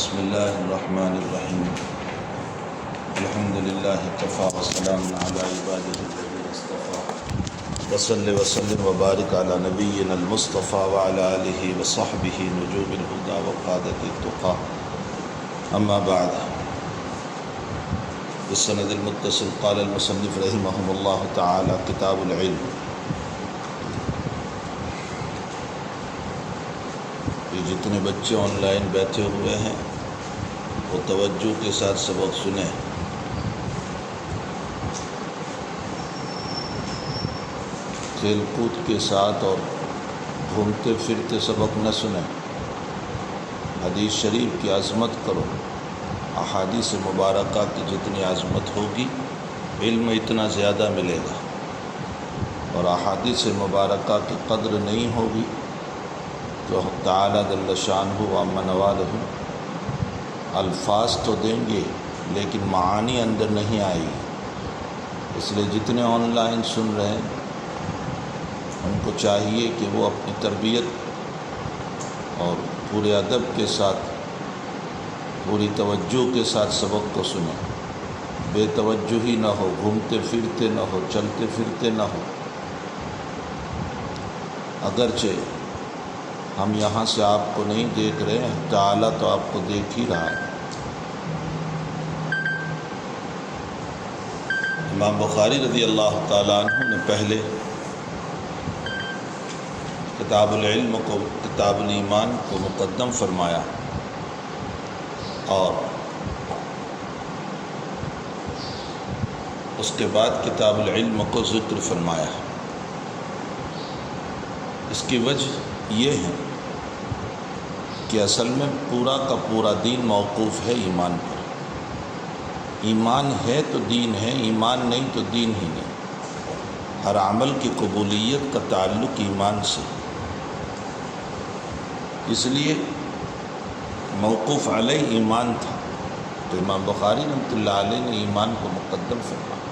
بسم اللہ الرحمن الرحیم الحمد للہ کفا وسلام علی عبادہ الذین اصطفیٰ وصلی وسلم وبارک علی نبینا المصطفیٰ وعلی آلہ وصحبہ نجوم الہدی وقادۃ التقیٰ اما بعد بالسند المتصل قال المصنف رحمہ اللہ تعالی کتاب العلم. جتنے بچے آن لائن بیٹھے ہوئے ہیں وہ توجہ کے ساتھ سبق سنیں. کھیل کود کے ساتھ اور گھومتے پھرتے سبق نہ سنیں. حدیث شریف کی عظمت کرو. احادیث مبارکہ کی جتنی عظمت ہوگی علم اتنا زیادہ ملے گا، اور احادیث مبارکہ کی قدر نہیں ہوگی تو تعالیٰ جل شانہ و عم نوالہ الفاظ تو دیں گے لیکن معانی اندر نہیں آئے گی. اس لیے جتنے آن لائن سن رہے ہیں ان کو چاہیے کہ وہ اپنی تربیت اور پورے ادب کے ساتھ پوری توجہ کے ساتھ سبق کو سنیں. بے توجہی نہ ہو، گھومتے پھرتے نہ ہو، چلتے پھرتے نہ ہو. اگرچہ ہم یہاں سے آپ کو نہیں دیکھ رہے ہیں، تعالیٰ تو آپ کو دیکھ ہی رہا ہے. امام بخاری رضی اللہ تعالیٰ عنہ نے پہلے کتاب العلم کو کتاب الایمان کو مقدم فرمایا اور اس کے بعد کتاب العلم کو ذکر فرمایا. اس کی وجہ یہ ہے کہ اصل میں پورا کا پورا دین موقوف ہے ایمان پر. ایمان ہے تو دین ہے، ایمان نہیں تو دین ہی نہیں. ہر عمل کی قبولیت کا تعلق ایمان سے، اس لیے موقوف علیہ ایمان تھا تو امام بخاری رحمۃ اللہ علیہ نے ایمان کو مقدم فرمایا.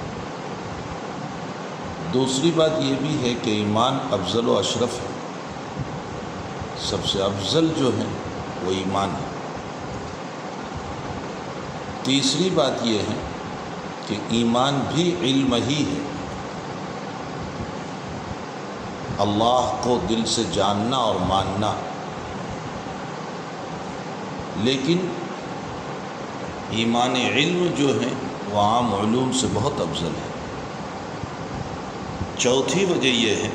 دوسری بات یہ بھی ہے کہ ایمان افضل و اشرف ہے. سب سے افضل جو ہے وہ ایمان ہے. تیسری بات یہ ہے کہ ایمان بھی علم ہی ہے. اللہ کو دل سے جاننا اور ماننا. لیکن ایمان علم جو ہے وہ عام علوم سے بہت افضل ہے. چوتھی وجہ یہ ہے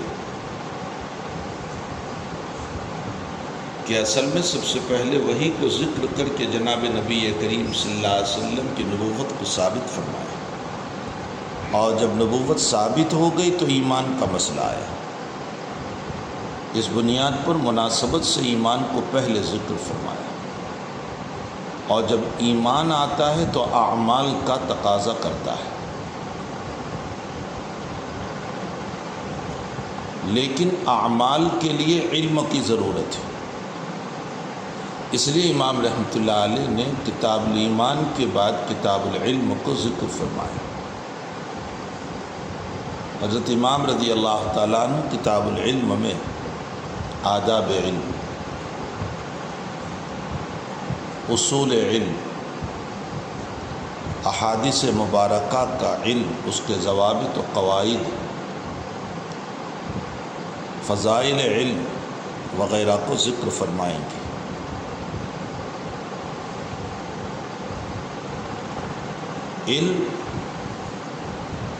کہ اصل میں سب سے پہلے وحی کو ذکر کر کے جناب نبی کریم صلی اللہ علیہ وسلم کی نبوت کو ثابت فرمایا، اور جب نبوت ثابت ہو گئی تو ایمان کا مسئلہ آیا. اس بنیاد پر مناسبت سے ایمان کو پہلے ذکر فرمایا، اور جب ایمان آتا ہے تو اعمال کا تقاضا کرتا ہے. لیکن اعمال کے لیے علم کی ضرورت ہے. اس لیے امام رحمۃ اللہ علیہ نے کتاب الایمان کے بعد کتاب العلم کو ذکر فرمایا. حضرت امام رضی اللہ تعالیٰ عنہ کتاب العلم میں آداب علم، اصول علم، احادیث مبارکہ کا علم، اس کے ضوابط و قواعد، فضائل علم وغیرہ کو ذکر فرمائیں گے.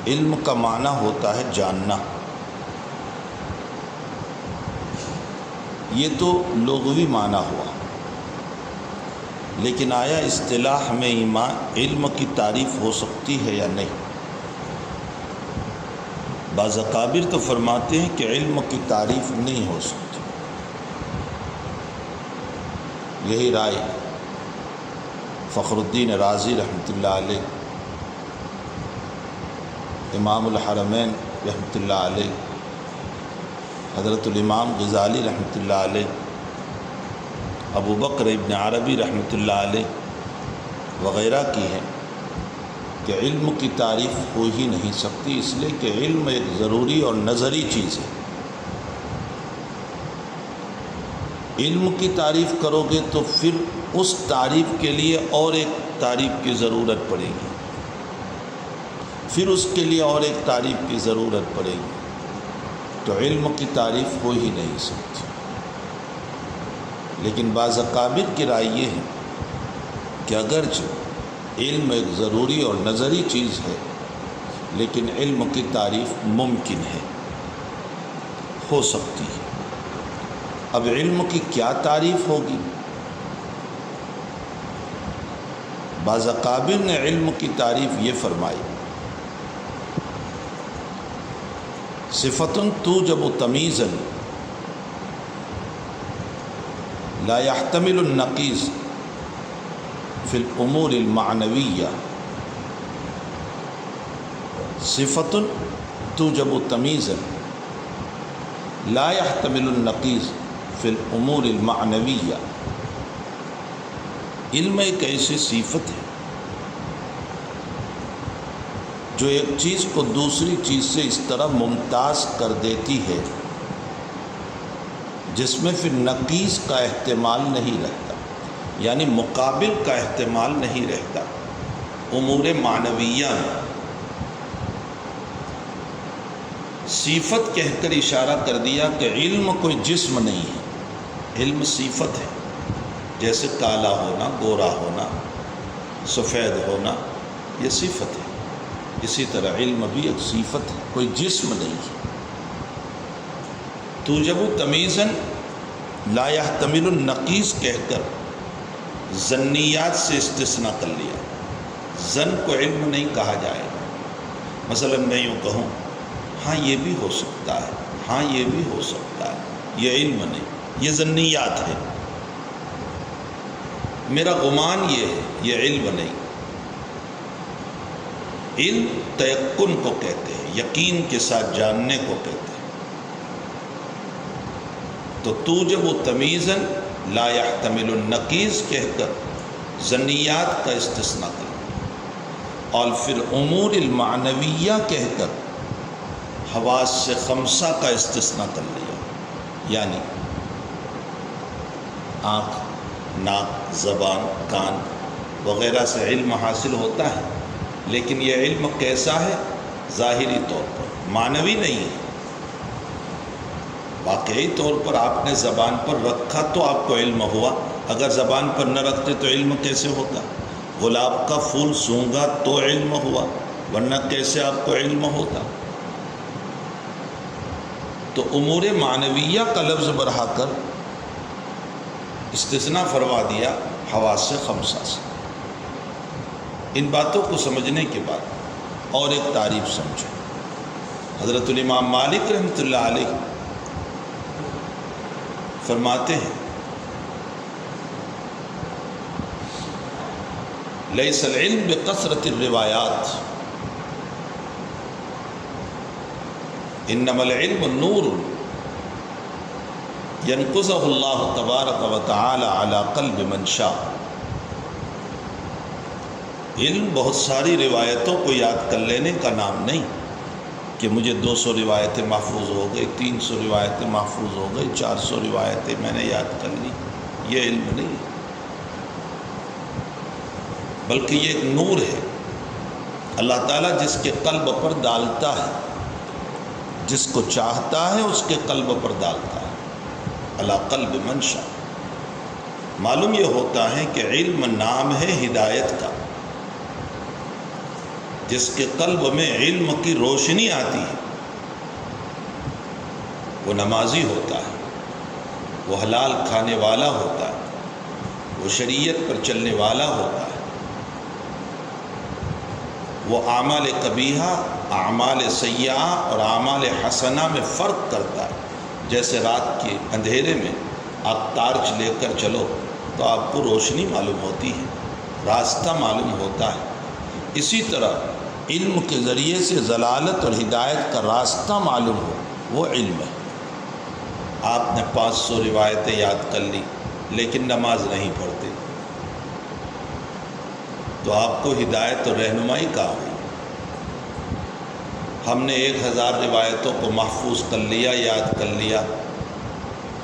علم کا معنی ہوتا ہے جاننا. یہ تو لغوی معنی ہوا، لیکن آیا اصطلاح میں علم کی تعریف ہو سکتی ہے یا نہیں؟ بعض اکابر تو فرماتے ہیں کہ علم کی تعریف نہیں ہو سکتی. یہی رائے فخر الدین رازی رحمۃ اللہ علیہ، امام الحرمین رحمۃ اللہ علیہ، حضرت الامام غزالی رحمۃ اللہ علیہ، ابو بکر ابن عربی رحمۃ اللہ علیہ وغیرہ کی ہے کہ علم کی تعریف ہو ہی نہیں سکتی، اس لیے کہ علم ایک ضروری اور نظری چیز ہے. علم کی تعریف کرو گے تو پھر اس تعریف کے لیے اور ایک تعریف کی ضرورت پڑے گی، پھر اس کے لیے اور ایک تعریف کی ضرورت پڑے گی، تو علم کی تعریف ہو ہی نہیں سکتی۔ لیکن بعض اکابر کی رائے یہ ہے کہ اگرچہ علم ایک ضروری اور نظری چیز ہے، لیکن علم کی تعریف ممکن ہے، ہو سکتی ہے۔ اب علم کی کیا تعریف ہوگی؟ بعض اکابر نے علم کی تعریف یہ فرمائی، صفتٌ توجب تمیزا لا يحتمل النقیض فی الامور المعنویہ، صفتٌ توجب تمیزا لا يحتمل النقیض فی الامور المعنویہ۔ علم ایک ایسی صفت ہے جو ایک چیز کو دوسری چیز سے اس طرح ممتاز کر دیتی ہے جس میں پھر نقیض کا احتمال نہیں رہتا، یعنی مقابل کا احتمال نہیں رہتا۔ امور معنویہ میں صفت کہہ کر اشارہ کر دیا کہ علم کوئی جسم نہیں ہے، علم صفت ہے، جیسے کالا ہونا، گورا ہونا، سفید ہونا، یہ صفت ہے۔ اسی طرح علم بھی ایک صفت ہے، کوئی جسم نہیں ہے۔ توجب تمیزا لا يحتمل النقیض کہہ کر ظنیات سے استثناء کر لیا، ظن کو علم نہیں کہا جائے گا۔ مثلا میں یوں کہوں ہاں یہ بھی ہو سکتا ہے، ہاں یہ بھی ہو سکتا ہے، یہ علم نہیں، یہ ظنیات ہے۔ میرا گمان یہ ہے، یہ علم نہیں۔ علم تیقن کو کہتے ہیں، یقین کے ساتھ جاننے کو کہتے ہیں۔ تو توجب تمیزا لا يحتمل النقیض کہہ کر ظنیات کا استثناء کر، اور پھر امور المعنویہ کہہ کر حواس سے خمسہ کا استثناء کر لیا، یعنی آنکھ، ناک، زبان، کان وغیرہ سے علم حاصل ہوتا ہے، لیکن یہ علم کیسا ہے؟ ظاہری طور پر، معنوی نہیں ہے۔ واقعی طور پر آپ نے زبان پر رکھا تو آپ کو علم ہوا، اگر زبان پر نہ رکھتے تو علم کیسے ہوتا؟ گلاب کا پھول سونگا تو علم ہوا، ورنہ کیسے آپ کو علم ہوتا؟ تو امور معنویہ کا لفظ بڑھا کر استثناء فرما دیا حواس سے خمسہ سے۔ ان باتوں کو سمجھنے کے بعد اور ایک تعریف سمجھو۔ حضرت الامام مالک رحمۃ اللہ علیہ فرماتے ہیں، لیس العلم بکثرت الروایات انما العلم نور ینقذہ اللہ تبارک و تعالی علی قلب من شاء۔ علم بہت ساری روایتوں کو یاد کر لینے کا نام نہیں کہ مجھے 200 روایتیں محفوظ ہو گئی، 300 روایتیں محفوظ ہو گئی، 400 روایتیں میں نے یاد کر لی، یہ علم نہیں ہے، بلکہ یہ ایک نور ہے۔ اللہ تعالیٰ جس کے قلب پر ڈالتا ہے، جس کو چاہتا ہے اس کے قلب پر ڈالتا ہے، علی قلب من شاء۔ معلوم یہ ہوتا ہے کہ علم نام ہے ہدایت کا، جس کے قلب میں علم کی روشنی آتی ہے وہ نمازی ہوتا ہے، وہ حلال کھانے والا ہوتا ہے، وہ شریعت پر چلنے والا ہوتا ہے، وہ اعمال قبیحہ، اعمال سیئہ اور اعمال حسنہ میں فرق کرتا ہے۔ جیسے رات کے اندھیرے میں آپ ٹارچ لے کر چلو تو آپ کو روشنی معلوم ہوتی ہے، راستہ معلوم ہوتا ہے، اسی طرح علم کے ذریعے سے ضلالت اور ہدایت کا راستہ معلوم ہو، وہ علم ہے۔ آپ نے 500 روایتیں یاد کر لی لیکن نماز نہیں پڑھتے تو آپ کو ہدایت اور رہنمائی کہاں ہوئی؟ ہم نے 1000 روایتوں کو محفوظ کر لیا، یاد کر لیا،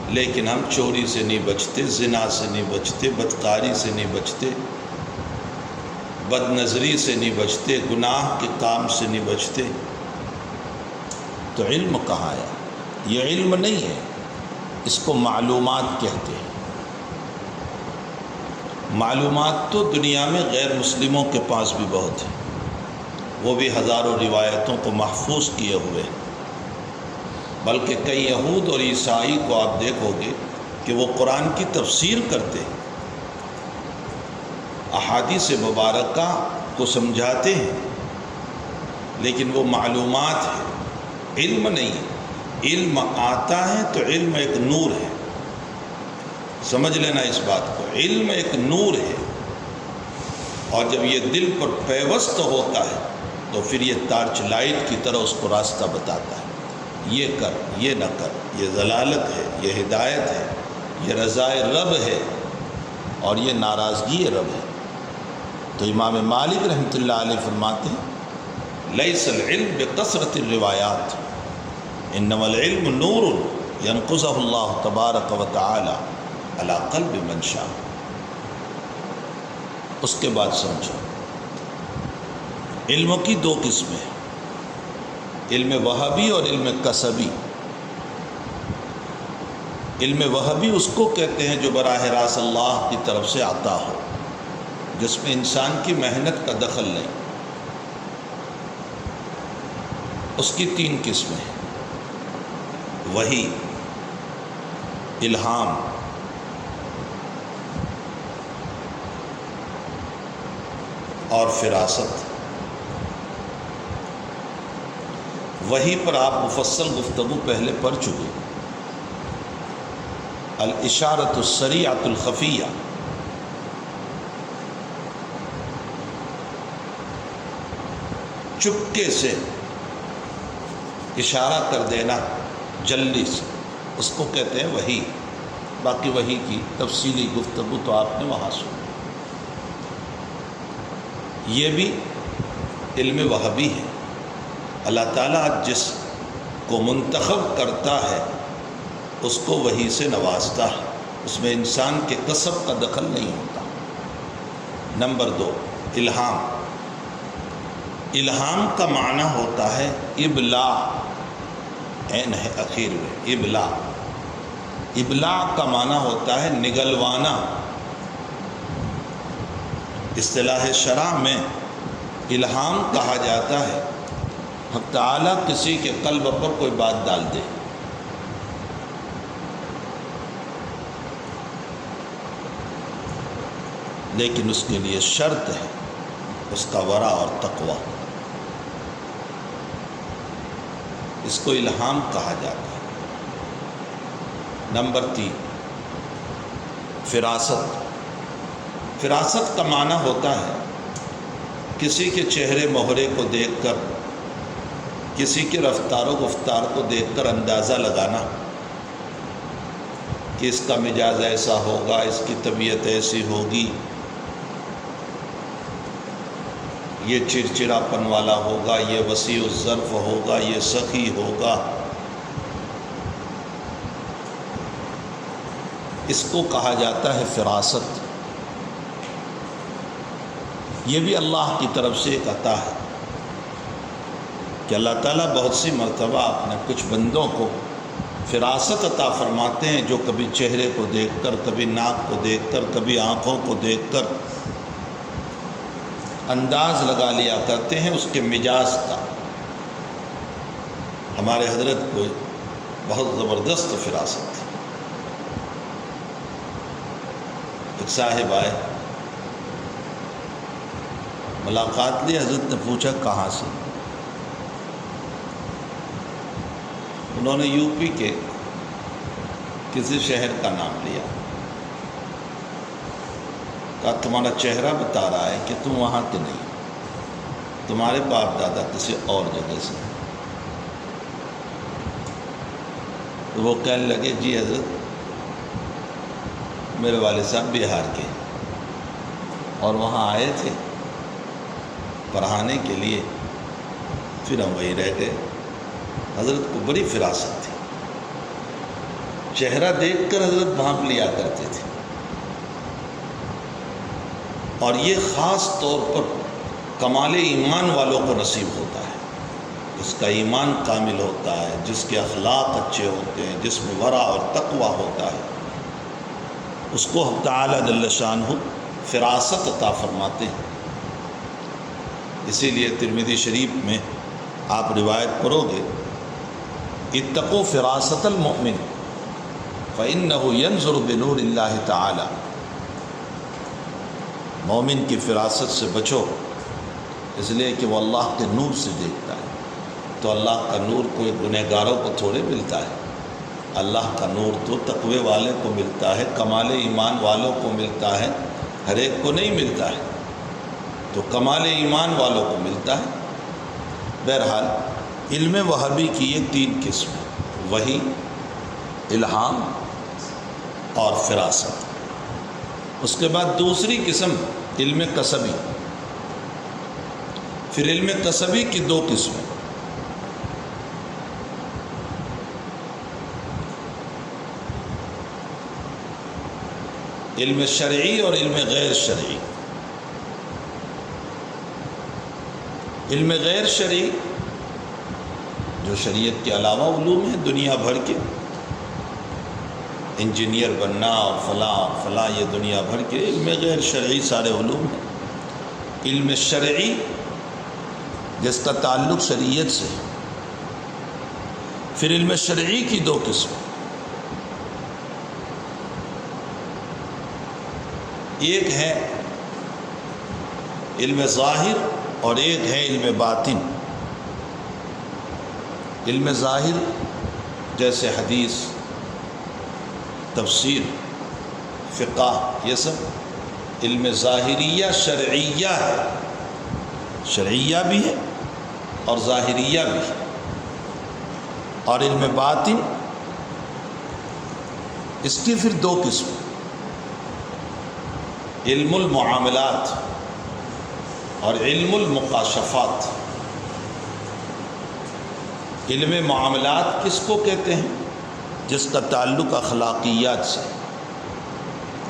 لیکن ہم چوری سے نہیں بچتے، زنا سے نہیں بچتے، بدکاری سے نہیں بچتے، بد نظری سے نہیں بچتے، گناہ کے کام سے نہیں بچتے، تو علم کہاں ہے؟ یہ علم نہیں ہے، اس کو معلومات کہتے ہیں۔ معلومات تو دنیا میں غیر مسلموں کے پاس بھی بہت ہے، وہ بھی ہزاروں روایتوں کو محفوظ کیے ہوئے ہیں، بلکہ کئی یہود اور عیسائی کو آپ دیکھو گے کہ وہ قرآن کی تفسیر کرتے ہیں، احادیث مبارکہ کو سمجھاتے ہیں، لیکن وہ معلومات ہے، علم نہیں ہے۔ علم آتا ہے تو علم ایک نور ہے، سمجھ لینا اس بات کو، علم ایک نور ہے، اور جب یہ دل پر پیوست ہوتا ہے تو پھر یہ ٹارچ لائٹ کی طرح اس کو راستہ بتاتا ہے، یہ کر، یہ نہ کر، یہ ضلالت ہے، یہ ہدایت ہے، یہ رضائے رب ہے، اور یہ ناراضگی رب ہے۔ تو امام مالک رحمۃ اللہ علیہ فرماتے ہیں لیس العلم بکثرت الروایات انما العلم نور ینقذہ اللہ تبارک و تعالی علی قلب من شاء۔ اس کے بعد سمجھو، علم کی دو قسمیں ہیں، علم وہبی اور علم کسبی۔ علم وہبی اس کو کہتے ہیں جو براہ راست اللہ کی طرف سے عطا ہو، جس میں انسان کی محنت کا دخل نہیں۔ اس کی تین قسمیں ہیں، وحی، الہام اور فراست۔ وحی پر آپ مفصل گفتگو پہلے پڑھ چکے، الاشارۃ السریعۃ الخفیہ، چپکے سے اشارہ کر دینا، جلدی سے، اس کو کہتے ہیں وحی۔ باقی وحی کی تفصیلی گفتگو تو آپ نے وہاں سنی۔ یہ بھی علم وہبی ہے، اللہ تعالیٰ جس کو منتخب کرتا ہے اس کو وحی سے نوازتا ہے، اس میں انسان کے کسب کا دخل نہیں ہوتا۔ نمبر دو، الہام۔ الہام کا معنی ہوتا ہے ابلاغ، عین ہے اخیر میں، ابلاغ۔ ابلاغ کا معنی ہوتا ہے نگلوانا۔ اصطلاح شرع میں الہام کہا جاتا ہے حق تعالیٰ کسی کے قلب پر کوئی بات ڈال دے، لیکن اس کے لیے شرط ہے اس کا ورع اور تقوی، اس کو الہام کہا جاتا ہے۔ نمبر 3، فراست۔ فراست کا معنی ہوتا ہے کسی کے چہرے مہرے کو دیکھ کر، کسی کے رفتار و گفتار کو دیکھ کر اندازہ لگانا کہ اس کا مزاج ایسا ہوگا، اس کی طبیعت ایسی ہوگی، یہ چڑچڑاپن والا ہوگا، یہ وسیع الظرف ہوگا، یہ سخی ہوگا۔ اس کو کہا جاتا ہے فراست۔ یہ بھی اللہ کی طرف سے ایک عطا ہے کہ اللہ تعالیٰ بہت سی مرتبہ اپنے کچھ بندوں کو فراست عطا فرماتے ہیں، جو کبھی چہرے کو دیکھ کر، کبھی ناک کو دیکھ کر، کبھی آنکھوں کو دیکھ کر انداز لگا لیا کرتے ہیں اس کے مزاج کا۔ ہمارے حضرت کو بہت زبردست فراست تھی۔ ایک صاحب آئے، ملاقات لی، حضرت نے پوچھا کہاں سے؟ انہوں نے یو پی کے کسی شہر کا نام لیا، کہا تمہارا چہرہ بتا رہا ہے کہ تم وہاں کے نہیں، تمہارے باپ دادا کسی اور جگہ سے۔ تو وہ کہنے لگے جی حضرت میرے والد صاحب بہار کے اور وہاں آئے تھے پڑھانے کے لیے، پھر ہم وہیں رہ گئے۔ حضرت کو بڑی فراست تھی، چہرہ دیکھ کر حضرت بھانپ لیا کرتے تھے، اور یہ خاص طور پر کمال ایمان والوں کو نصیب ہوتا ہے، جس کا ایمان کامل ہوتا ہے، جس کے اخلاق اچھے ہوتے ہیں، جس میں ورع اور تقوی ہوتا ہے، اس کو حق تعالی جل شانہ فراست عطا فرماتے ہیں۔ اسی لیے ترمذی شریف میں آپ روایت پڑھو گے، اتقوا فراست المؤمن فإنه ينظر بنور اللہ تعالی، مومن کی فراست سے بچو، اس لیے کہ وہ اللہ کے نور سے دیکھتا ہے۔ تو اللہ کا نور کوئی گنہگاروں کو تھوڑے ملتا ہے، اللہ کا نور تو تقوی والے کو ملتا ہے، کمال ایمان والوں کو ملتا ہے، ہر ایک کو نہیں ملتا ہے، تو کمال ایمان والوں کو ملتا ہے۔ بہرحال علم وحی کی یہ 3 قسم ہیں، وحی، الہام اور فراست۔ اس کے بعد دوسری قسم علم کسبی۔ پھر علم کسبی کی 2 قسمیں، علم شرعی اور علم غیر شرعی۔ علم غیر شرعی جو شریعت کے علاوہ علوم ہیں دنیا بھر کے، انجینئر بننا اور فلاں یہ دنیا بھر کے علم غیر شرعی سارے علوم ہیں۔ علم شرعی جس کا تعلق شریعت سے۔ پھر علم شرعی کی 2 قسم، ایک ہے علم ظاہر اور ایک ہے علم باطن۔ علم ظاہر جیسے حدیث، تفسیر، فقہ، یہ سب علم ظاہریہ شرعیہ ہے، شرعیہ بھی ہے اور ظاہریہ بھی ہے۔ اور علم باطن اس کی پھر 2 قسم، علم المعاملات اور علم المقاشفات۔ علم معاملات کس کو کہتے ہیں؟ جس کا تعلق اخلاقیات سے،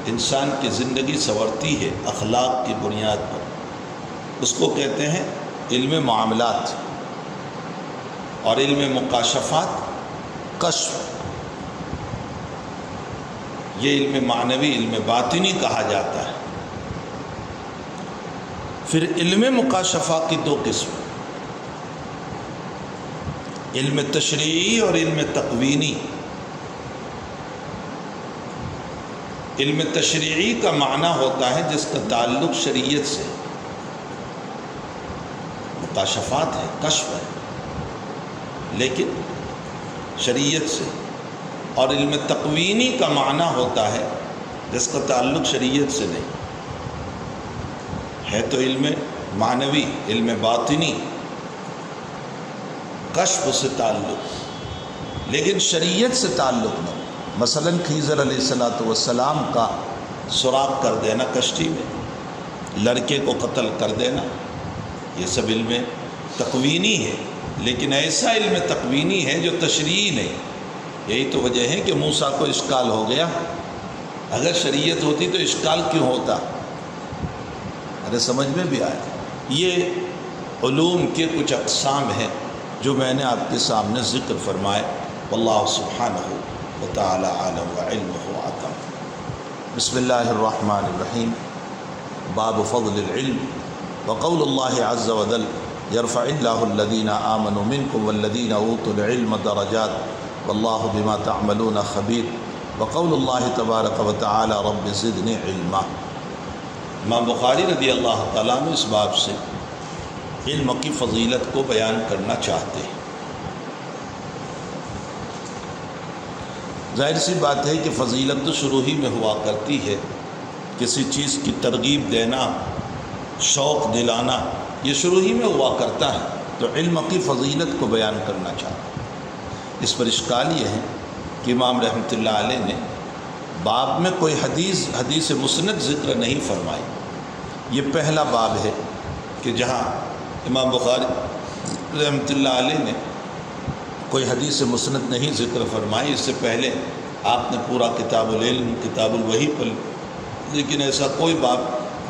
انسان کی زندگی سنورتی ہے اخلاق کی بنیاد پر، اس کو کہتے ہیں علم معاملات۔ اور علم مقاشفات، کشف، یہ علم معنوی، علم باطنی کہا جاتا ہے۔ پھر علم مقاشفہ کی 2 قسم، علم تشریعی اور علم تقوینی۔ علم تشریعی کا معنی ہوتا ہے جس کا تعلق شریعت سے، مکاشفات ہے، کشف ہے، لیکن شریعت سے۔ اور علم تقوینی کا معنی ہوتا ہے جس کا تعلق شریعت سے نہیں ہے، تو علم معنوی، علم باطنی، کشف سے تعلق، لیکن شریعت سے تعلق نہیں۔ مثلا خضر علیہ السلام کا سراغ کر دینا کشتی میں، لڑکے کو قتل کر دینا، یہ سب علم تقوینی ہے، لیکن ایسا علم تقوینی ہے جو تشریعی نہیں۔ یہی تو وجہ ہے کہ موسیٰ کو اشکال ہو گیا، اگر شریعت ہوتی تو اشکال کیوں ہوتا؟ ارے سمجھ میں بھی آیا۔ یہ علوم کے کچھ اقسام ہیں جو میں نے آپ کے سامنے ذکر فرمائے۔ واللہ سبحانہ وتعالی عالم وعلمہ اعلم۔ بسم اللہ الرحمن الرحیم۔ باب فضل العلم وقول اللہ عز وجل یرفع اللہ الذین آمنوا منکم والذین اوتوا العلم درجات واللہ بما تعملون خبیر وقول اللہ تبارک وتعالی رب زدنی علما۔ امام بخاری رضی اللہ تعالیٰ عنہ اس باب سے علم کی فضیلت کو بیان کرنا چاہتے ہیں۔ ظاہر سی بات ہے کہ فضیلت تو شروع ہی میں ہوا کرتی ہے، کسی چیز کی ترغیب دینا، شوق دلانا، یہ شروع ہی میں ہوا کرتا ہے، تو علم کی فضیلت کو بیان کرنا چاہتے ہیں۔ اس پر اشکال یہ ہے کہ امام رحمۃ اللہ علیہ نے باب میں کوئی حدیث مسند ذکر نہیں فرمائی۔ یہ پہلا باب ہے کہ جہاں امام بخاری رحمۃ اللہ علیہ نے کوئی حدیث مسند نہیں ذکر فرمائی۔ اس سے پہلے آپ نے پورا کتاب العلم کتاب الوحی پڑھ لی، لیکن ایسا کوئی باب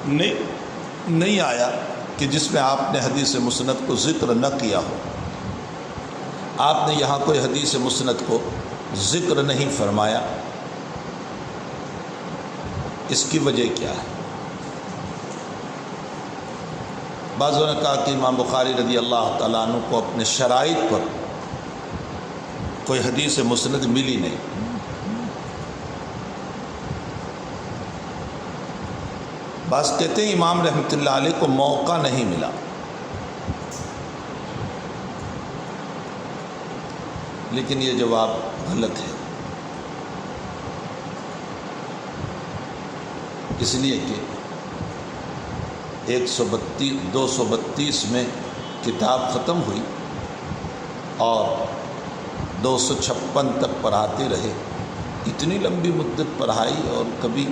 نہیں آیا کہ جس میں آپ نے حدیث مسند کو ذکر نہ کیا ہو۔ آپ نے یہاں کوئی حدیث مسند کو ذکر نہیں فرمایا، اس کی وجہ کیا ہے؟ بعضوں نے کہا کہ امام بخاری رضی اللہ تعالیٰ عنہ کو اپنے شرائط پر کوئی حدیث مسند ملی نہیں۔ بعض کہتے ہیں امام رحمۃ اللہ علیہ کو موقع نہیں ملا، لیکن یہ جواب غلط ہے، اس لیے کہ 232 میں کتاب ختم ہوئی اور 256 تک پڑھاتے رہے۔ اتنی لمبی مدت پڑھائی اور کبھی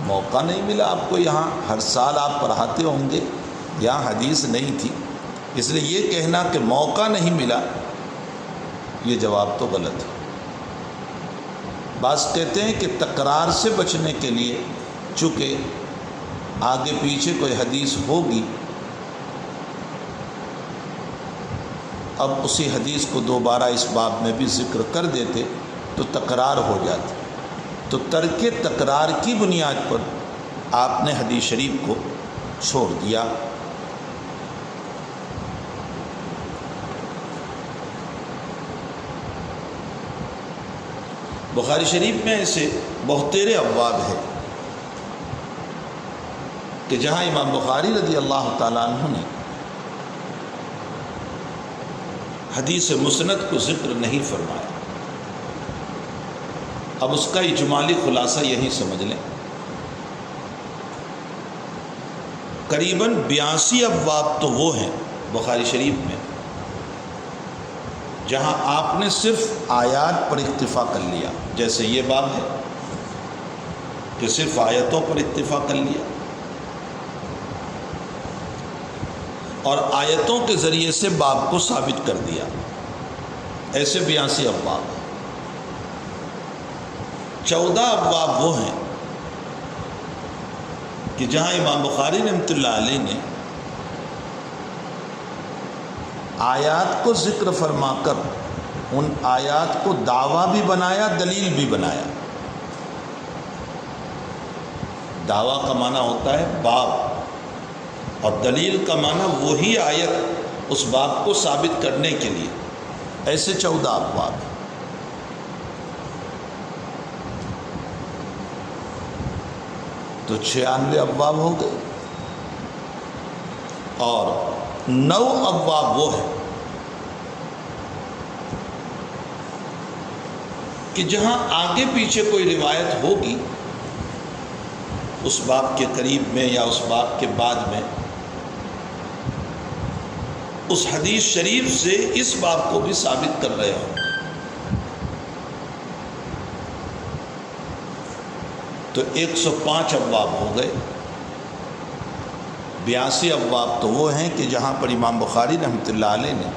موقع نہیں ملا آپ کو؟ یہاں ہر سال آپ پڑھاتے ہوں گے، یہاں حدیث نہیں تھی، اس لیے یہ کہنا کہ موقع نہیں ملا، یہ جواب تو غلط ہے۔ بعض کہتے ہیں کہ تکرار سے بچنے کے لیے چونکہ آگے پیچھے کوئی حدیث ہوگی، اب اسی حدیث کو دوبارہ اس باب میں بھی ذکر کر دیتے تو تکرار ہو جاتی، تو ترک تکرار کی بنیاد پر آپ نے حدیث شریف کو چھوڑ دیا۔ بخاری شریف میں ایسے بہتیرے ابواب ہیں کہ جہاں امام بخاری رضی اللہ تعالیٰ عنہ نے حدیث مسند کو ذکر نہیں فرمایا۔ اب اس کا اجمالی خلاصہ یہی سمجھ لیں، قریباً 82 ابواب تو وہ ہیں بخاری شریف میں جہاں آپ نے صرف آیات پر اکتفا کر لیا، جیسے یہ باب ہے کہ صرف آیتوں پر اکتفا کر لیا اور آیتوں کے ذریعے سے باب کو ثابت کر دیا، ایسے 82 ابواب۔ 14 ابواب وہ ہیں کہ جہاں امام بخاری رحمۃ اللہ علیہ نے آیات کو ذکر فرما کر ان آیات کو دعویٰ بھی بنایا، دلیل بھی بنایا۔ دعویٰ کا معنی ہوتا ہے باب، اور دلیل کا معنی وہی آیت اس باب کو ثابت کرنے کے لیے، ایسے 14 ابواب۔ تو 96 ابواب ہو گئے، اور 9 ابواب وہ ہیں کہ جہاں آگے پیچھے کوئی روایت ہوگی اس باب کے قریب میں یا اس باب کے بعد میں، اس حدیث شریف سے اس باب کو بھی ثابت کر رہے ہوں، تو 105 ابواب ہو گئے۔ 82 ابواب تو وہ ہیں کہ جہاں پر امام بخاری رحمۃ اللہ علیہ نے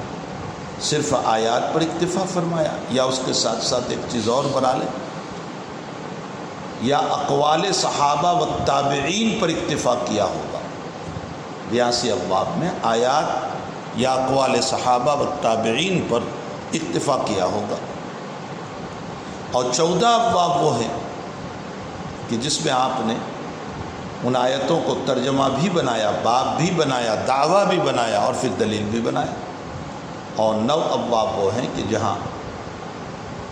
صرف آیات پر اکتفا فرمایا، یا اس کے ساتھ ساتھ ایک چیز اور بنا لیں، یا اقوال صحابہ و تابعین پر اکتفا کیا ہوگا۔ 82 ابواب میں آیات یا اقوال صحابہ و تابعین پر اکتفا کیا ہوگا، اور 14 ابواب وہ ہیں کہ جس میں آپ نے ان آیتوں کو ترجمہ بھی بنایا، باب بھی بنایا، دعویٰ بھی بنایا، اور پھر دلیل بھی بنایا۔ اور 9 ابواب وہ ہیں کہ جہاں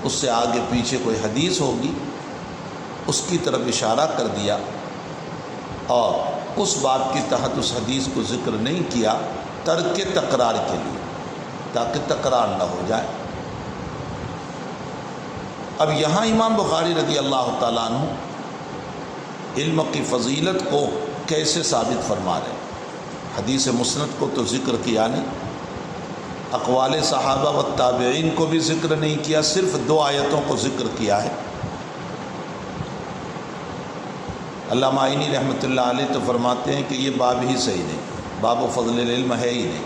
اس سے آگے پیچھے کوئی حدیث ہوگی اس کی طرف اشارہ کر دیا، اور اس باب کے تحت اس حدیث کو ذکر نہیں کیا، ترک تکرار کے لیے، تاکہ تکرار نہ ہو جائے۔ اب یہاں امام بخاری رضی اللہ تعالیٰ عنہ علم کی فضیلت کو کیسے ثابت فرما رہے ہیں؟ حدیث مسند کو تو ذکر کیا نہیں، اقوال صحابہ و تابعین کو بھی ذکر نہیں کیا، صرف 2 آیتوں کو ذکر کیا ہے۔ علامہ عینی رحمۃ اللہ علیہ تو فرماتے ہیں کہ یہ باب ہی صحیح نہیں، باب و فضل العلم ہے ہی نہیں،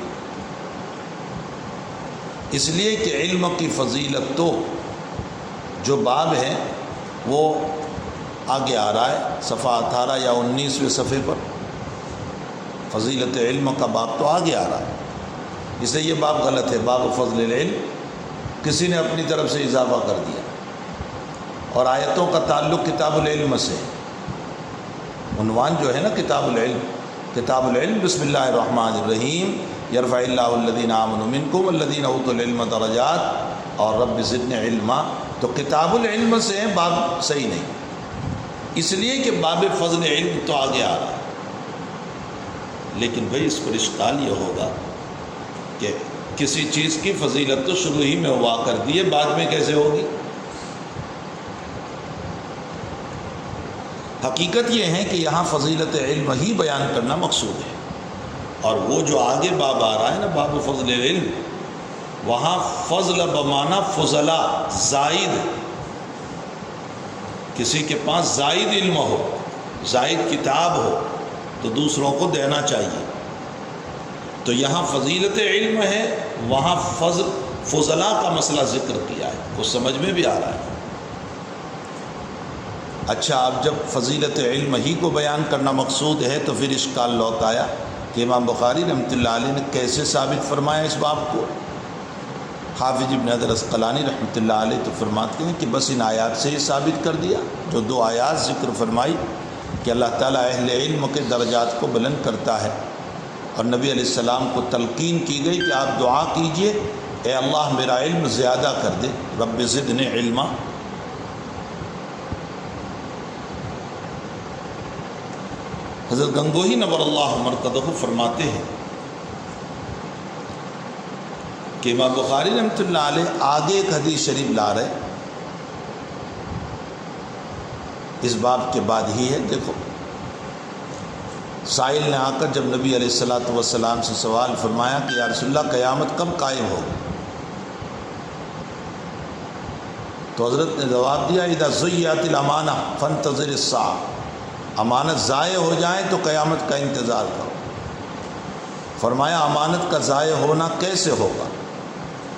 اس لیے کہ علم کی فضیلت تو جو باب ہے وہ آگے آ رہا ہے صفحہ 18 یا 19ویں صفحے پر، فضیلت علم کا باب تو آگے آ رہا ہے، اس لیے یہ باب غلط ہے، باب فضل العلم کسی نے اپنی طرف سے اضافہ کر دیا، اور آیتوں کا تعلق کتاب العلم سے ہے۔ عنوان جو ہے نا کتاب العلم بسم اللہ الرحمن الرحیم، یرفع اللہ الذین آمنوا منکم والذین اوتوا العلم درجات، اور رب زدنی علما، تو کتاب العلم سے باب صحیح نہیں، اس لیے کہ باب فضل علم تو آگے آ رہا ہے۔ لیکن بھئی اس پر اشکال یہ ہوگا کہ کسی چیز کی فضیلت تو شروع ہی میں ہوا کرتی ہے، بعد میں کیسے ہوگی؟ حقیقت یہ ہے کہ یہاں فضیلت علم ہی بیان کرنا مقصود ہے، اور وہ جو آگے باب آ رہا ہے نا باب فضل علم، وہاں فضل بمعنی فضلا، زائد، کسی کے پاس زائد علم ہو، زائد کتاب ہو تو دوسروں کو دینا چاہیے، تو یہاں فضیلت علم ہے، وہاں فضلا کا مسئلہ ذکر کیا ہے، کچھ سمجھ میں بھی آ رہا ہے۔ اچھا، اب جب فضیلت علم ہی کو بیان کرنا مقصود ہے تو پھر اشکال لوٹ آیا کہ امام بخاری رحمۃ اللہ علیہ نے کیسے ثابت فرمایا اس باب کو؟ حافظ ابن حجر عسقلانی رحمۃ اللہ علیہ تو فرماتے ہیں کہ بس ان آیات سے ہی ثابت کر دیا، جو دو آیات ذکر فرمائی کہ اللہ تعالیٰ اہل علم کے درجات کو بلند کرتا ہے، اور نبی علیہ السلام کو تلقین کی گئی کہ آپ دعا کیجئے اے اللہ میرا علم زیادہ کر دے، رب زدنی علما۔ حضرت گنگوہی نور اللہ مرقدہ فرماتے ہیں کہ امام بخاری رحمۃ اللہ علیہ آگے ایک حدیث شریف لا رہے، اس باب کے بعد ہی ہے۔ دیکھو، سائل نے آ کر جب نبی علیہ الصلاۃ والسلام سے سوال فرمایا کہ یا رسول اللہ قیامت کب قائم ہوگی، تو حضرت نے جواب دیا اذا ضیعت الامانہ فانتظر الساعہ، امانت ضائع ہو جائے تو قیامت کا انتظار کرو۔ فرمایا امانت کا ضائع ہونا کیسے ہوگا؟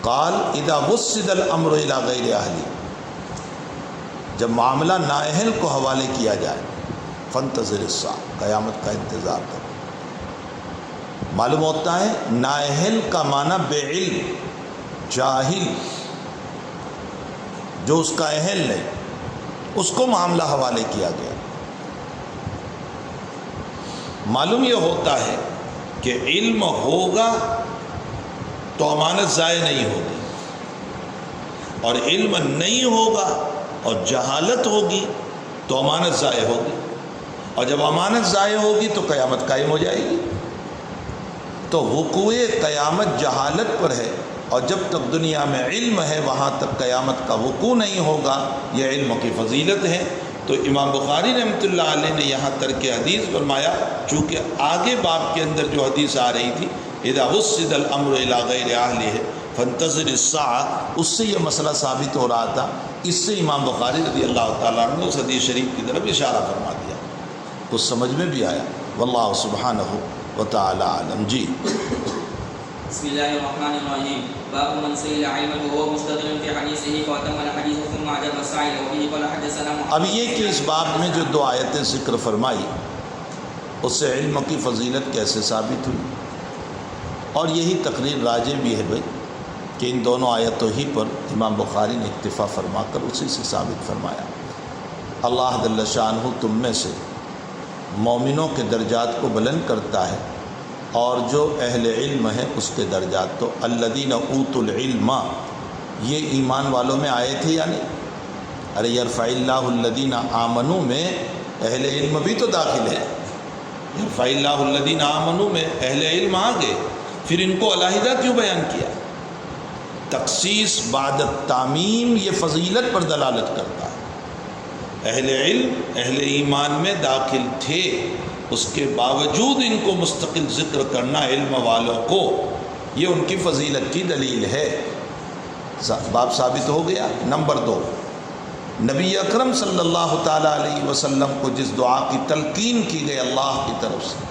قال اذا وسد الامر الى غیر اہلی، جب معاملہ نااہل کو حوالے کیا جائے، فانتظر الساعہ، قیامت کا انتظار کرو۔ معلوم ہوتا ہے نااہل کا معنی بے علم، جاہل، جو اس کا اہل نہیں، اس کو معاملہ حوالے کیا گیا۔ معلوم یہ ہوتا ہے کہ علم ہوگا تو امانت ضائع نہیں ہوگی، اور علم نہیں ہوگا اور جہالت ہوگی تو امانت ضائع ہوگی، اور جب امانت ضائع ہوگی تو قیامت قائم ہو جائے گی۔ تو وقوع قیامت جہالت پر ہے، اور جب تک دنیا میں علم ہے وہاں تک قیامت کا وقوع نہیں ہوگا، یہ علم کی فضیلت ہے۔ تو امام بخاری رحمۃ اللہ علیہ نے یہاں ترک حدیث فرمایا، چونکہ آگے باب کے اندر جو حدیث آ رہی تھی اذا وسد الامر الى غیر اہلہ فانتظر الساعہ، اس سے یہ مسئلہ ثابت ہو رہا تھا، اس سے امام بخاری رضی اللہ تعالیٰ عنہ نے اس حدیث شریف کی طرف اشارہ فرما دیا، کچھ سمجھ میں بھی آیا۔ واللہ سبحانہ وتعالی عالم۔ جی بسم اللہ الرحمن الرحیم۔ باب من سئل علما وهو مستدل في حديثه فاتم الحديث ثم عجب السائل وفيه قال حدثنا محمد۔ اب یہ کہ اس باب میں جو دو آیتیں ذکر فرمائی اس سے علم کی فضیلت کیسے ثابت ہوئی، اور یہی تقریر راجع بھی ہے بھائی کہ ان دونوں آیتوں ہی پر امام بخاری نے اکتفا فرما کر اسی سے ثابت فرمایا۔ اللہ جل شانہ تم میں سے مومنوں کے درجات کو بلند کرتا ہے، اور جو اہل علم ہے اس کے درجات تو الذین اوتوا العلم، یہ ایمان والوں میں آئے تھے یا نہیں؟ ارے یرفع اللہ الذین آمنوا میں اہل علم بھی تو داخل ہے، یرفع اللہ الذین آمنوا میں اہل علم آ گئے، پھر ان کو علیحدہ کیوں بیان کیا؟ تخصیص بعد التعمیم یہ فضیلت پر دلالت کرتا ہے۔ اہل علم اہل ایمان میں داخل تھے، اس کے باوجود ان کو مستقل ذکر کرنا علم والوں کو، یہ ان کی فضیلت کی دلیل ہے۔ باب ثابت ہو گیا۔ نمبر 2، نبی اکرم صلی اللہ تعالیٰ علیہ وسلم کو جس دعا کی تلقین کی گئی اللہ کی طرف سے،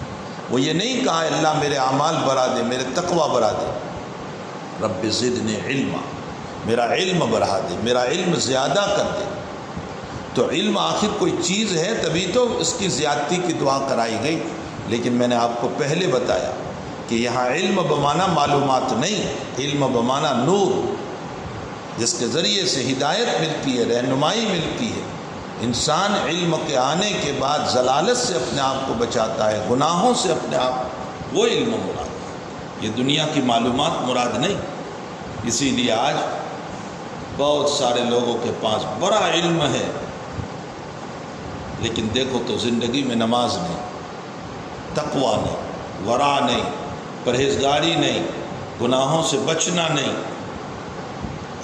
وہ یہ نہیں کہا اللہ میرے اعمال بڑھا دے، میرے تقوی بڑھا دے، رب زدنی علما، میرا علم بڑھا دے، میرا علم زیادہ کر دے۔ تو علم آخر کوئی چیز ہے، تبھی تو اس کی زیادتی کی دعا کرائی گئی۔ لیکن میں نے آپ کو پہلے بتایا کہ یہاں علم بمانا معلومات نہیں، علم بمانا نور، جس کے ذریعے سے ہدایت ملتی ہے، رہنمائی ملتی ہے۔ انسان علم کے آنے کے بعد ضلالت سے اپنے آپ کو بچاتا ہے، گناہوں سے اپنے آپ، وہ علم مراد ہے، یہ دنیا کی معلومات مراد نہیں۔ اسی لیے آج بہت سارے لوگوں کے پاس بڑا علم ہے، لیکن دیکھو تو زندگی میں نماز نہیں، تقویٰ نہیں، ورع نہیں، پرہیزگاری نہیں، گناہوں سے بچنا نہیں،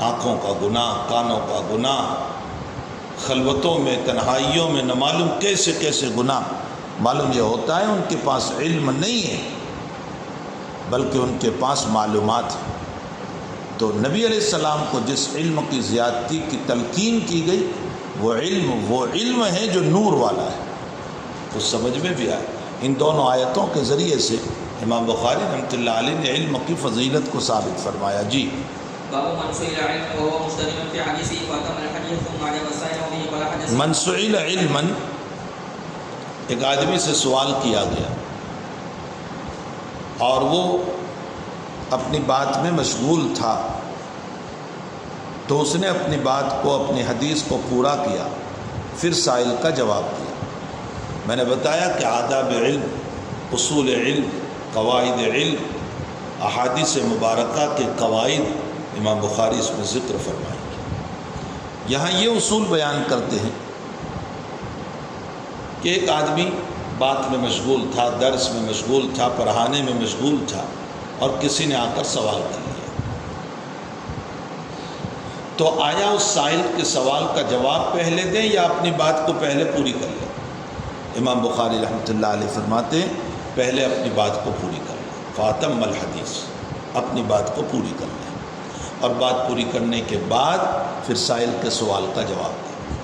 آنکھوں کا گناہ، کانوں کا گناہ، خلوتوں میں، تنہائیوں میں نہ معلوم کیسے کیسے گناہ۔ معلوم یہ ہوتا ہے ان کے پاس علم نہیں ہے، بلکہ ان کے پاس معلومات ہے۔ تو نبی علیہ السلام کو جس علم کی زیادتی کی تلقین کی گئی، وہ علم ہے جو نور والا ہے، تو سمجھ میں بھی آئے۔ ان دونوں آیتوں کے ذریعے سے امام بخاری رحمۃ اللہ علیہ نے علم کی فضیلت کو ثابت فرمایا۔ جی، باب من سئل علما وهو مشتغل في حديثه فأتم الحديث ثم عجب السائل وبه قال حدثنا من سئل علما، ایک آدمی سے سوال کیا گیا اور وہ اپنی بات میں مشغول تھا، تو اس نے اپنی بات کو، اپنی حدیث کو پورا کیا، پھر سائل کا جواب دیا۔ میں نے بتایا کہ آداب علم، اصول علم، قواعد علم، احادیث مبارکہ کے قواعد امام بخاری اس میں ذکر فرمائیں گے۔ یہاں یہ اصول بیان کرتے ہیں کہ ایک آدمی بات میں مشغول تھا، درس میں مشغول تھا، پڑھانے میں مشغول تھا، اور کسی نے آ کر سوال کر لیا، تو آیا اس سائل کے سوال کا جواب پہلے دیں یا اپنی بات کو پہلے پوری کر لیں؟ امام بخاری رحمۃ اللہ علیہ فرماتے ہیں پہلے اپنی بات کو پوری کر لیں، فاتم الحدیث، اپنی بات کو پوری کر لیں، اور بات پوری کرنے کے بعد پھر سائل کے سوال کا جواب دیں۔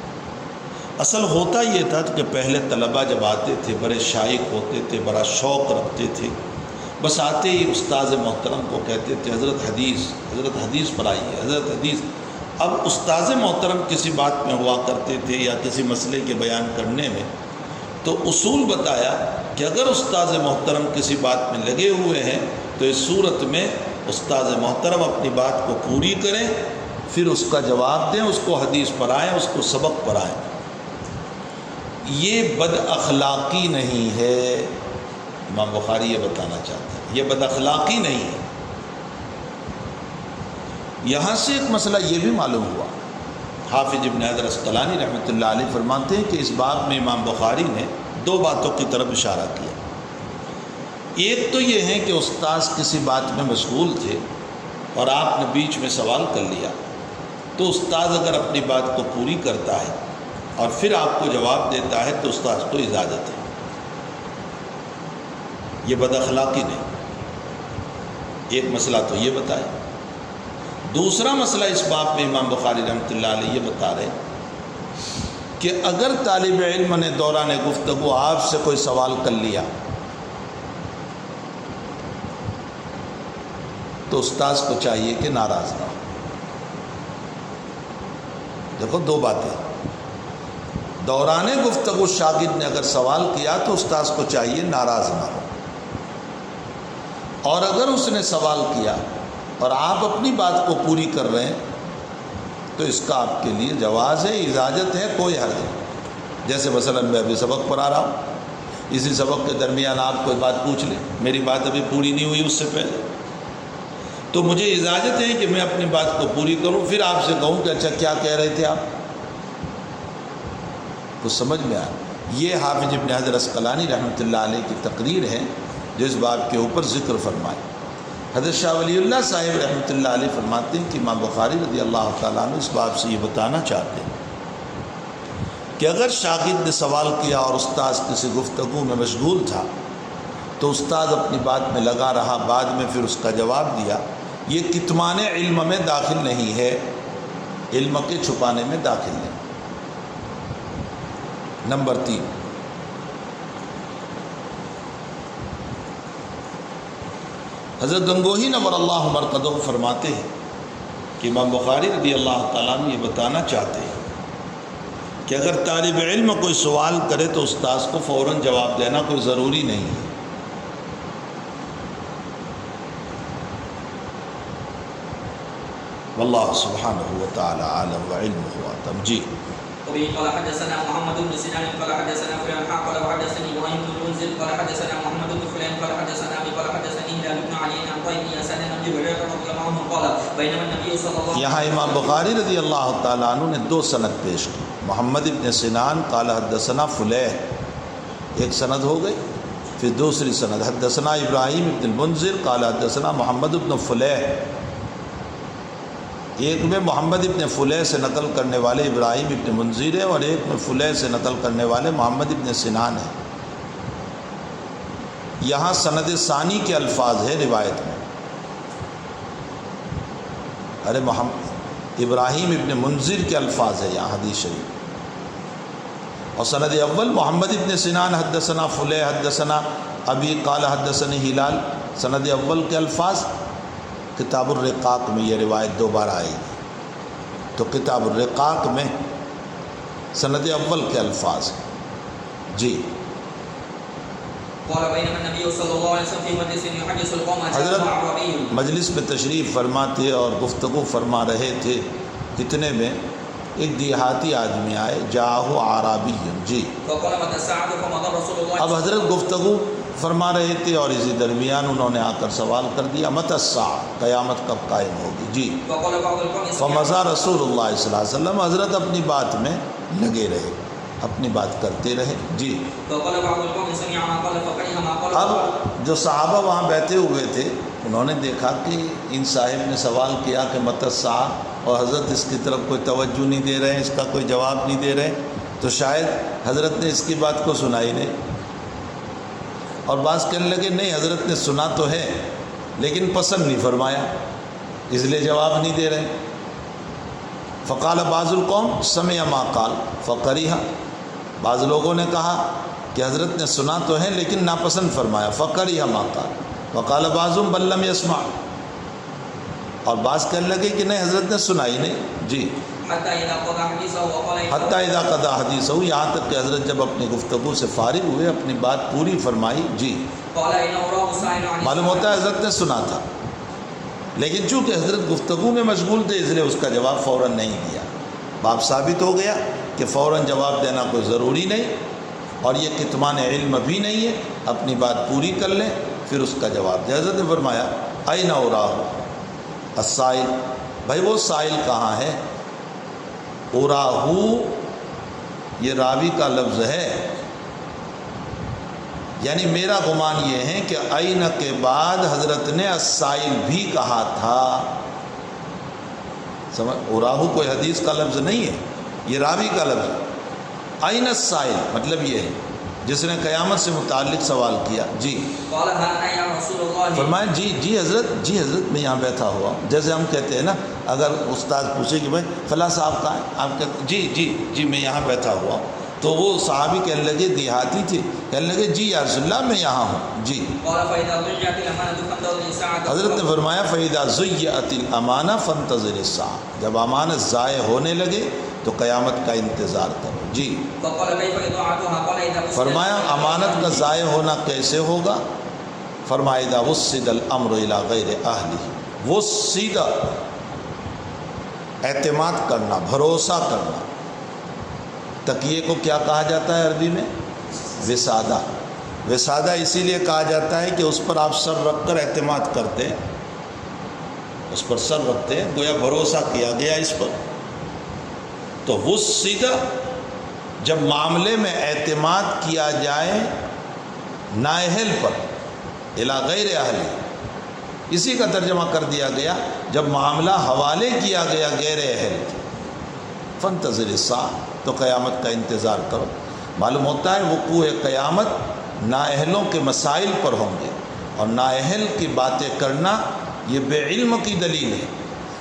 اصل ہوتا یہ تھا کہ پہلے طلبہ جب آتے تھے بڑے شائق ہوتے تھے، بڑا شوق رکھتے تھے، بس آتے ہی استاذ محترم کو کہتے تھے حضرت حدیث پڑھائیے، حضرت حدیث۔ اب استاذ محترم کسی بات میں ہوا کرتے تھے یا کسی مسئلے کے بیان کرنے میں، تو اصول بتایا کہ اگر استاذ محترم کسی بات میں لگے ہوئے ہیں تو اس صورت میں استاذ محترم اپنی بات کو پوری کریں، پھر اس کا جواب دیں، اس کو حدیث پڑھائیں، اس کو سبق پڑھائیں۔ یہ بد اخلاقی نہیں ہے، امام بخاری یہ بتانا چاہتے ہیں، یہ بد اخلاقی نہیں ہے۔ یہاں سے ایک مسئلہ یہ بھی معلوم ہوا، حافظ ابن حجر عسقلانی رحمۃ اللہ علیہ فرماتے ہیں کہ اس باب میں امام بخاری نے دو باتوں کی طرف اشارہ کیا۔ ایک تو یہ ہے کہ استاذ کسی بات میں مشغول تھے اور آپ نے بیچ میں سوال کر لیا، تو استاذ اگر اپنی بات کو پوری کرتا ہے اور پھر آپ کو جواب دیتا ہے تو استاذ کو اجازت ہے، یہ بد اخلاقی نہیں۔ ایک مسئلہ تو یہ بتایا۔ دوسرا مسئلہ اس باب میں امام بخاری رحمۃ اللہ علیہ یہ بتا رہے کہ اگر طالب علم نے دوران گفتگو آپ سے کوئی سوال کر لیا تو استاذ کو چاہیے کہ ناراض نہ ہو۔ دیکھو دو باتیں، دوران گفتگو شاگرد نے اگر سوال کیا تو استاذ کو چاہیے ناراض نہ ہو، اور اگر اس نے سوال کیا اور آپ اپنی بات کو پوری کر رہے ہیں تو اس کا آپ کے لیے جواز ہے، اجازت ہے، کوئی حرج نہیں۔ جیسے مثلا میں ابھی سبق پڑھا رہا ہوں، اسی سبق کے درمیان آپ کوئی بات پوچھ لیں، میری بات ابھی پوری نہیں ہوئی اس سے پہلے، تو مجھے اجازت ہے کہ میں اپنی بات کو پوری کروں، پھر آپ سے کہوں کہ اچھا کیا کہہ رہے تھے آپ، کچھ سمجھ میں آیا۔ یہ حافظ ابن حجر عسقلانی رحمۃ اللہ علیہ کی تقریر ہے جو اس باب کے اوپر ذکر فرمائے۔ حضرت شاہ ولی اللہ صاحب رحمۃ اللہ علیہ فرماتے ہیں کہ امام بخاری رضی اللہ تعالیٰ عنہ اس باب سے یہ بتانا چاہتے ہیں کہ اگر شاگرد نے سوال کیا اور استاذ کسی گفتگو میں مشغول تھا تو استاذ اپنی بات میں لگا رہا، بعد میں پھر اس کا جواب دیا، یہ کتمان علم میں داخل نہیں ہے، علم کے چھپانے میں داخل نہیں۔ نمبر 3، حضرت گنگوہی نور اللہ مرقدہ فرماتے ہیں کہ امام بخاری رضی اللہ تعالیٰ عنہ یہ بتانا چاہتے ہیں کہ اگر طالب علم کوئی سوال کرے تو استاذ کو فوراً جواب دینا کوئی ضروری نہیں ہے. واللہ سبحانہ وتعالی عالم وعلمہ اعلم. جی وبه قال حدثنا محمد بن سنان قال حدثنا فلان قال وحدثني ابراهيم بن المنذر قال حدثنا محمد بن فلان قال حدثنا ابي قال حدثني هلال بن علي عن طيب بن يسار عن ابي هريره رضي الله عنه قال بينما النبي صلى الله عليه وسلم. یہاں امام بخاری رضی اللہ تعالیٰ عنہ نے 2 سند پیش کی. محمد ابن سنان قال حدثنا فلیح، ایک سند ہو گئی. پھر دوسری سند حدثنا ابراہیم ابن المنذر قال حدثنا محمد ابن فلیح. ایک میں محمد ابن فلیح سے نقل کرنے والے ابراہیم ابن منذر ہے اور ایک میں فلیح سے نقل کرنے والے محمد ابن سنان ہے. یہاں سند ثانی کے الفاظ ہے روایت میں. ارے ابراہیم ابن منذر کے الفاظ ہے یہاں حدیث شریف. اور سند اول محمد ابن سنان حدثنا فلیح حدثنا ابی قال حدثنی ہلال. سند اول کے الفاظ کتاب الرقاق میں یہ روایت 2 بار آئے گی. تو کتاب الرقاق میں سند اول کے الفاظ ہیں. جی قال بينما النبي صلى الله عليه وسلم في مجلس يحدث القوم حضرت جاء عربي. مجلس میں تشریف فرما تھے اور گفتگو فرما رہے تھے. اتنے میں ایک دیہاتی آدمی آئے. جاءہ اعرابی. جی فقال متى الساعة فمضى رسول الله. اب حضرت گفتگو فرما رہے تھے اور اسی درمیان انہوں نے آ کر سوال کر دیا متی الساعہ، قیامت کب قائم ہوگی. جی فقال بعض القوم فمضى رسول اللہ صلی اللہ علیہ وسلم. حضرت اپنی بات میں لگے رہے، اپنی بات کرتے رہے. جی فقال بعض القوم سمع ما قال فكره ما قال. اب جو صحابہ وہاں بیٹھے ہوئے تھے انہوں نے دیکھا کہ ان صاحب نے سوال کیا کہ متی الساعہ اور حضرت اس کی طرف کوئی توجہ نہیں دے رہے ہیں، اس کا کوئی جواب نہیں دے رہے، تو شاید حضرت نے اس کی بات کو سنا ہی نہیں. اور بعض کہنے لگے نہیں حضرت نے سنا تو ہے لیکن پسند نہیں فرمایا اس لیے جواب نہیں دے رہے. فقال بعض القوم سمع ما قال فکریہ. بعض لوگوں نے کہا کہ حضرت نے سنا تو ہے لیکن ناپسند فرمایا. فکریہ ما قال. وقال بعضهم بل لم يسمع. اور بعض کہنے لگے کہ نہیں حضرت نے سنا ہی نہیں. جی حتى اذا قضى حديثه وقال حتیٰ اذا قضى حدیثہ، یہاں تک کہ حضرت جب اپنی گفتگو سے فارغ ہوئے، اپنی بات پوری فرمائی. جی قال ان اوراه سائل عن. معلوم ہوتا ہے حضرت نے سنا تھا لیکن چونکہ حضرت گفتگو میں مشغول تھے اس لیے اس کا جواب فوراً نہیں دیا. باب ثابت ہو گیا کہ فوراً جواب دینا کوئی ضروری نہیں اور یہ کتمان علم بھی نہیں ہے. اپنی بات پوری کر لیں پھر اس کا جواب دے. حضرت نے فرمایا این اوراہ السائل، بھائی وہ سائل کہاں ہے؟ اوراہو یہ راوی کا لفظ ہے، یعنی میرا گمان یہ ہے کہ این کے بعد حضرت نے السائل بھی کہا تھا. سمجھ، اوراہو کوئی حدیث کا لفظ نہیں ہے، یہ راوی کا لفظ ہے. این السائل مطلب یہ ہے جس نے قیامت سے متعلق سوال کیا. جی قال ها انا يا رسول الله. فرمایا جی حضرت میں یہاں بیٹھا ہوا. جیسے ہم کہتے ہیں نا اگر استاد پوچھے کہ بھائی فلاں صاحب کہاں ہے، آپ کہتے جی میں یہاں بیٹھا ہوا. تو وہ صحابی کہنے لگے، دیہاتی تھے، کہنے لگے جی یا رسول اللہ میں یہاں ہوں. جی قال فاذا ضيعت الامانه فانتظر الساعه. حضرت نے فرمایا فاذا ضيعت الامانه فانتظر الساعه، جب امانت ضائع ہونے لگے تو قیامت کا انتظار کرو. جی فقال كيف اضاعتها. قال اذا فرمایا امانت کا ضائع ہونا کیسے ہوگا؟ فرمایا اذا وسد الامر الى غیر اہلہ. وسد اعتماد کرنا، بھروسہ کرنا. تکیے کو کیا کہا جاتا ہے عربی میں؟ وسادہ. وسادہ اسی لیے کہا جاتا ہے کہ اس پر آپ سر رکھ کر اعتماد کرتے ہیں، اس پر سر رکھتے ہیں، گویا بھروسہ کیا گیا اس پر. تو وسد جب معاملے میں اعتماد کیا جائے نااہل پر، الی غیر اہل، اسی کا ترجمہ کر دیا گیا جب معاملہ حوالے کیا گیا غیر اہل کے. فانتظر الساعہ، تو قیامت کا انتظار کرو. معلوم ہوتا ہے وقوع قیامت نااہلوں کے مسائل پر ہوں گے، اور نااہل کی باتیں کرنا یہ بے علم کی دلیل ہے،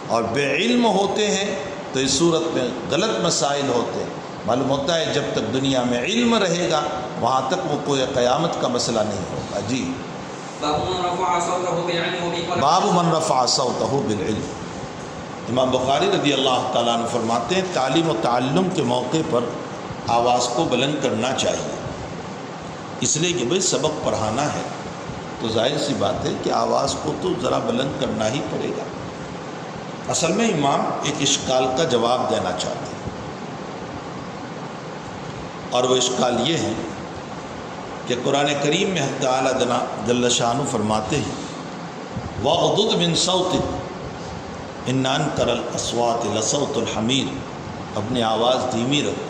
اور بے علم ہوتے ہیں تو اس صورت میں غلط مسائل ہوتے ہیں. معلوم ہوتا ہے جب تک دنیا میں علم رہے گا وہاں تک وقوع قیامت کا مسئلہ نہیں ہوگا. جی باب من رفع صوته بالعلم وبه قال باب من رفع صوته بالعلم. امام بخاری رضی اللہ تعالیٰ عنہ فرماتے ہیں تعلیم و تعلم کے موقع پر آواز کو بلند کرنا چاہیے، اس لیے کہ بھئی سبق پڑھانا ہے تو ظاہر سی بات ہے کہ آواز کو تو ذرا بلند کرنا ہی پڑے گا۔ اصل میں امام ایک اشکال کا جواب دینا چاہتے ہیں، اور وہ اشکال یہ ہے کہ قرآن کریم میں حق تعالیٰ جل شانہ فرماتے ہیں وَاغْضُضْ مِن صَوْتِكَ إِنَّ أَنكَرَ الْأَصْوَاتِ لَصَوْتُ الْحَمِيرِ، اپنی آواز دھیمی رکھو،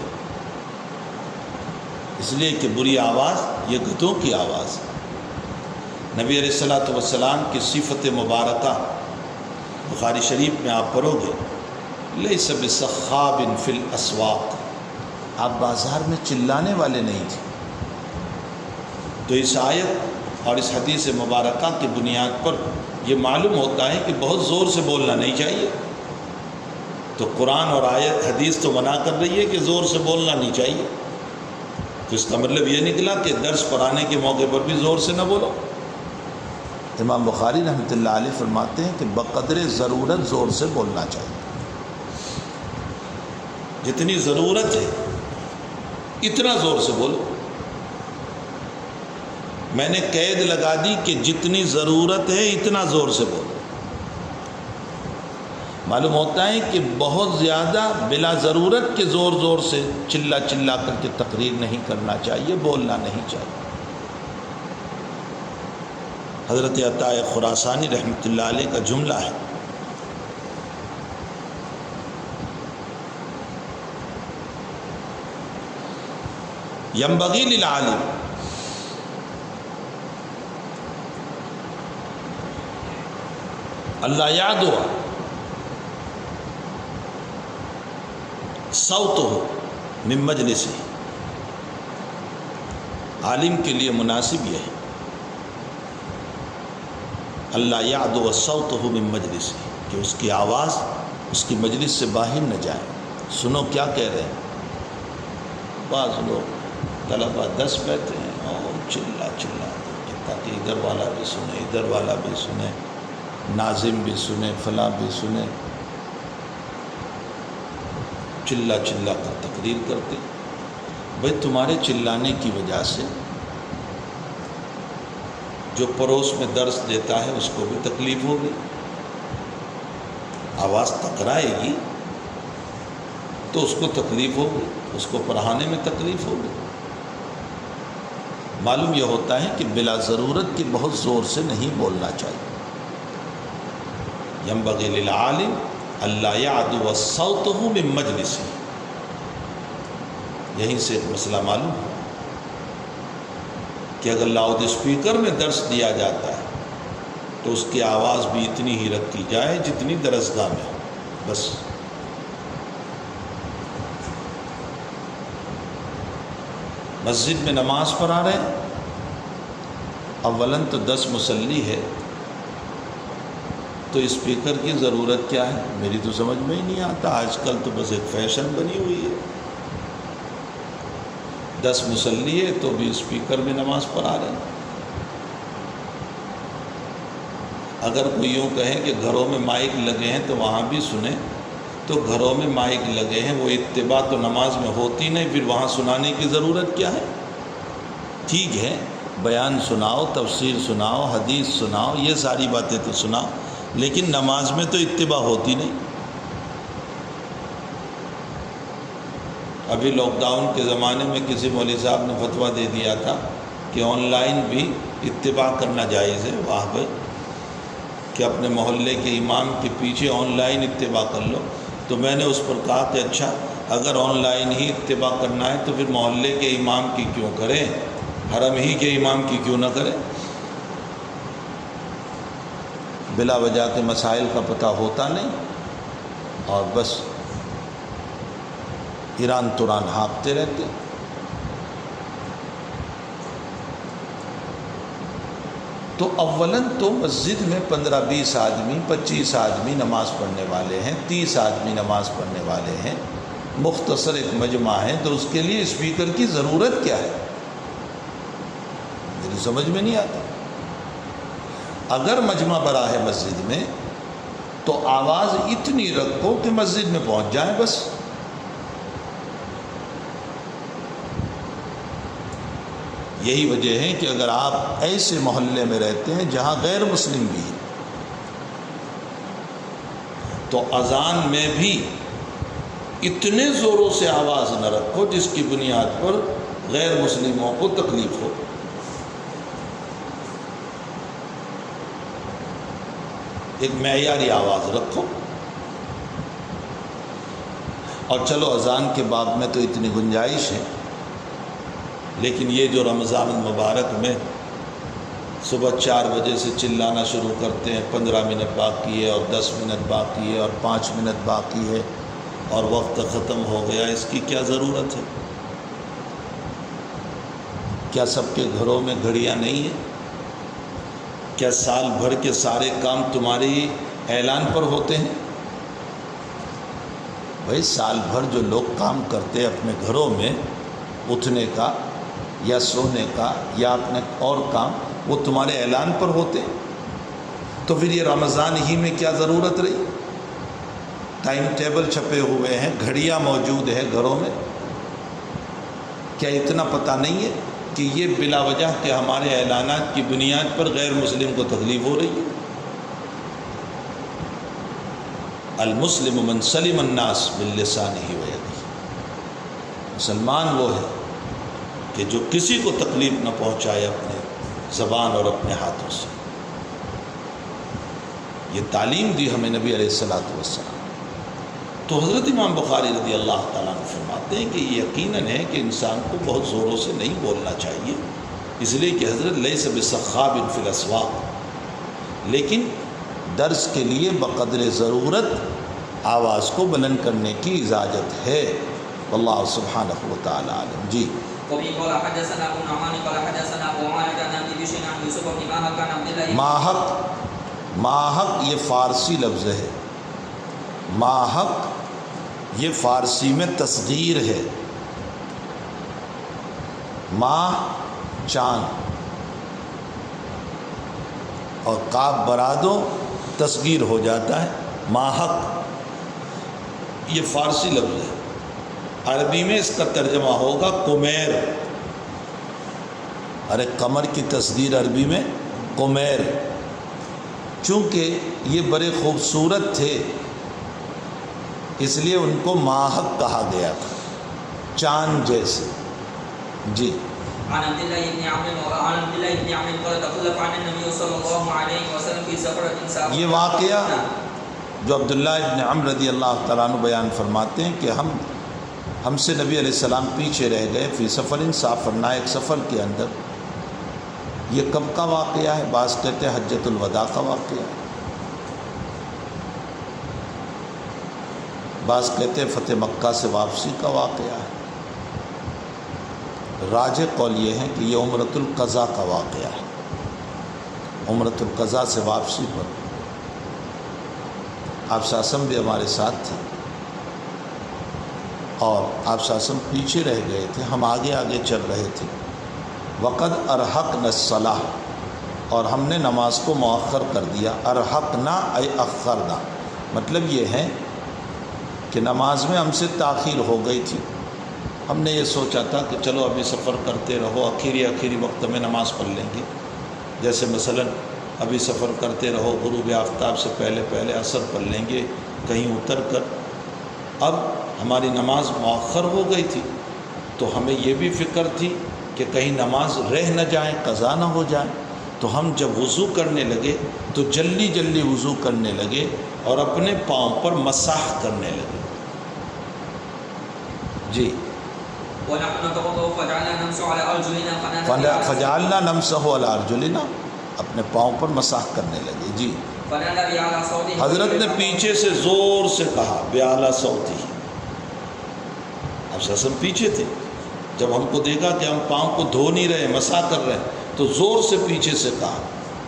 اس لیے کہ بری آواز یہ گدھوں کی آواز ہے۔ نبی علیہ الصلوۃ والسلام کی صفت مبارکہ بخاری شریف میں آپ پڑھو گے لیس بصخاب فی الاسواق، آپ بازار میں چلانے والے نہیں تھے۔ تو اس آیت اور اس حدیث مبارکہ کی بنیاد پر یہ معلوم ہوتا ہے کہ بہت زور سے بولنا نہیں چاہیے۔ تو قرآن اور آیت حدیث تو منع کر رہی ہے کہ زور سے بولنا نہیں چاہیے، تو اس کا مطلب یہ نکلا کہ درس پڑھانے کے موقع پر بھی زور سے نہ بولو۔ امام بخاری رحمۃ اللہ علیہ فرماتے ہیں کہ بقدر ضرورت زور سے بولنا چاہیے، جتنی ضرورت ہے اتنا زور سے بولو۔ میں نے قید لگا دی کہ جتنی ضرورت ہے اتنا زور سے بولو۔ معلوم ہوتا ہے کہ بہت زیادہ بلا ضرورت کے زور سے چلا کر کے تقریر نہیں کرنا چاہیے، بولنا نہیں چاہیے۔ حضرت عطاء خراسانی رحمۃ اللہ علیہ کا جملہ ہے، ینبغی للعالم اللہ یعدو صوتہ من مجلسہ، عالم کے لیے مناسب یہ ہے اللہ یعدو صوتہ من مجلسہ، کہ اس کی آواز اس کی مجلس سے باہر نہ جائے۔ سنو کیا کہہ رہے ہیں، بعض لوگ طلبہ 10 بیٹھے ہیں اور چلا تاکہ ادھر والا بھی سنے ادھر والا بھی سنے، ناظم بھی سنے فلاں بھی سنے، چلا کر تقریر کرتے۔ بھئی تمہارے چلانے کی وجہ سے جو پڑوس میں درس دیتا ہے اس کو بھی تکلیف ہوگی، آواز ٹکرائے گی تو اس کو تکلیف ہوگی، اس کو پڑھانے میں تکلیف ہوگی۔ معلوم یہ ہوتا ہے کہ بلا ضرورت کے بہت زور سے نہیں بولنا چاہیے۔ ینبغی للعالم اللہ یعدو صوتہ من مجلسہ، یہیں سے ایک مسئلہ معلوم ہے کہ اگر لاؤڈ اسپیکر میں درس دیا جاتا ہے تو اس کی آواز بھی اتنی ہی رکھی جائے جتنی درسگاہ میں ہو، بس۔ مسجد میں نماز پڑھا رہے ہیں، اولاً تو 10 مصلی ہے تو اسپیکر کی ضرورت کیا ہے، میری تو سمجھ میں ہی نہیں آتا۔ آج کل تو بس ایک فیشن بنی ہوئی ہے، 10 مصلی ہے تو بھی اسپیکر میں نماز پڑھا رہے ہیں۔ اگر کوئی یوں کہیں کہ گھروں میں مائک لگے ہیں تو وہاں بھی سنیں، تو گھروں میں مائک لگے ہیں وہ اتباع تو نماز میں ہوتی نہیں، پھر وہاں سنانے کی ضرورت کیا ہے؟ ٹھیک ہے بیان سناؤ، تفسیر سناؤ، حدیث سناؤ، یہ ساری باتیں تو سناؤ، لیکن نماز میں تو اتباع ہوتی نہیں۔ ابھی لاک ڈاؤن کے زمانے میں کسی مولوی صاحب نے فتویٰ دے دیا تھا کہ آن لائن بھی اتباع کرنا جائز ہے۔ واہ بھائی، کہ اپنے محلے کے امام کے پیچھے آن لائن اتباع کر لو۔ تو میں نے اس پر کہا کہ اچھا اگر آن لائن ہی اتباع کرنا ہے تو پھر محلے کے امام کی کیوں کریں، حرم ہی کے امام کی کیوں نہ کریں؟ بلا وجہ کے مسائل کا پتہ ہوتا نہیں اور بس ایران توران ہانپتے رہتے۔ تو اولاً تو مسجد میں 15-20 آدمی 25 آدمی نماز پڑھنے والے ہیں، 30 آدمی نماز پڑھنے والے ہیں، مختصر ایک مجمع ہے، تو اس کے لیے اسپیکر کی ضرورت کیا ہے؟ میری سمجھ میں نہیں آتا۔ اگر مجمع بڑا ہے مسجد میں تو آواز اتنی رکھو کہ مسجد میں پہنچ جائیں بس. یہی وجہ ہے کہ اگر آپ ایسے محلے میں رہتے ہیں جہاں غیر مسلم بھی ہیں تو اذان میں بھی اتنے زوروں سے آواز نہ رکھو جس کی بنیاد پر غیر مسلموں کو تکلیف ہو. ایک معیاری آواز رکھو. اور چلو اذان کے باب میں تو اتنی گنجائش ہے، لیکن یہ جو رمضان المبارک میں صبح 4 بجے سے چلانا شروع کرتے ہیں، 15 منٹ باقی ہے اور 10 منٹ باقی ہے اور 5 منٹ باقی ہے اور وقت ختم ہو گیا، اس کی کیا ضرورت ہے؟ کیا سب کے گھروں میں گھڑیاں نہیں ہیں؟ کیا سال بھر کے سارے کام تمہارے اعلان پر ہوتے ہیں؟ بھائی سال بھر جو لوگ کام کرتے ہیں اپنے گھروں میں، اٹھنے کا یا سونے کا یا اپنے اور کام، وہ تمہارے اعلان پر ہوتے ہیں. تو پھر یہ رمضان ہی میں کیا ضرورت رہی؟ ٹائم ٹیبل چھپے ہوئے ہیں، گھڑیاں موجود ہیں گھروں میں. کیا اتنا پتہ نہیں ہے کہ یہ بلا وجہ کہ ہمارے اعلانات کی بنیاد پر غیر مسلم کو تکلیف ہو رہی ہے؟ المسلم من سلم الناس باللسانہ ویدہ، مسلمان وہ ہے کہ جو کسی کو تکلیف نہ پہنچائے اپنے زبان اور اپنے ہاتھوں سے. یہ تعلیم دی ہمیں نبی علیہ الصلوۃ والسلام. تو حضرت امام بخاری رضی اللہ تعالیٰ عنہ فرماتے ہیں کہ یہ یقیناً ہے کہ انسان کو بہت زوروں سے نہیں بولنا چاہیے، اس لیے کہ حضرت لیس بسخاب فی الاسواق، لیکن درس کے لیے بقدر ضرورت آواز کو بلند کرنے کی اجازت ہے. واللہ سبحانہ وتعالی عالم. جی. وبه قال حدثنا ابو نعمان قال حدثنا ابو عامر عن ابي بشر عن يوسف بن ماهك عن عبد الله ماحق یہ فارسی لفظ ہے. ماحق یہ فارسی میں تصغیر ہے. ماہ چاند اور قاف برادو تصغیر ہو جاتا ہے. ماحق یہ فارسی لفظ ہے. عربی میں اس کا ترجمہ ہوگا قمیر. ارے قمر کی تصغیر عربی میں قمیر. چونکہ یہ بڑے خوبصورت تھے اس لیے ان کو ماحق کہا گیا تھا، چاند جیسے. جی. عن عبد الله بن عمرو قال تخلف عن النبي صلى الله عليه وسلم في سفرة. یہ واقعہ جو عبداللہ ابن عمرو رضی اللہ تعالیٰ عنہ بیان فرماتے ہیں کہ ہم سے نبی علیہ السلام پیچھے رہ گئے فی سفر، سافرنا ایک سفر کے اندر. یہ کب کا واقعہ ہے؟ بعض کہتے ہیں حجۃ الوداع کا واقعہ ہے، بعض کہتے ہیں فتح مکہ سے واپسی کا واقعہ ہے. راجح قول یہ ہے کہ یہ عمرۃ القضاء کا واقعہ ہے. عمرۃ القضاء سے واپسی پر آپ ساسم بھی ہمارے ساتھ تھے اور آپ ساسم پیچھے رہ گئے تھے، ہم آگے آگے چل رہے تھے. وقد ارحقنا الصلاۃ، اور ہم نے نماز کو مؤخر کر دیا. ارحقنا ای اخرنا، مطلب یہ ہے کہ نماز میں ہم سے تاخیر ہو گئی تھی. ہم نے یہ سوچا تھا کہ چلو ابھی سفر کرتے رہو، آخری وقت میں نماز پڑھ لیں گے. جیسے مثلا ابھی سفر کرتے رہو، غروب آفتاب سے پہلے عصر پڑھ لیں گے کہیں اتر کر. اب ہماری نماز مؤخر ہو گئی تھی تو ہمیں یہ بھی فکر تھی کہ کہیں نماز رہ نہ جائیں، قضا نہ ہو جائے. تو ہم جب وضو کرنے لگے تو جلدی وضو کرنے لگے اور اپنے پاؤں پر مسح کرنے لگے. جی. فجعلنا نمسح علی ارجلنا، اپنے پاؤں پر مسح کرنے لگے. جی. حضرت نے پیچھے سے زور سے کہا بیالا صوتی. اب سسم پیچھے تھے، جب ہم کو دیکھا کہ ہم پاؤں کو دھو نہیں رہے، مسح کر رہے ہیں، تو زور سے پیچھے سے کہا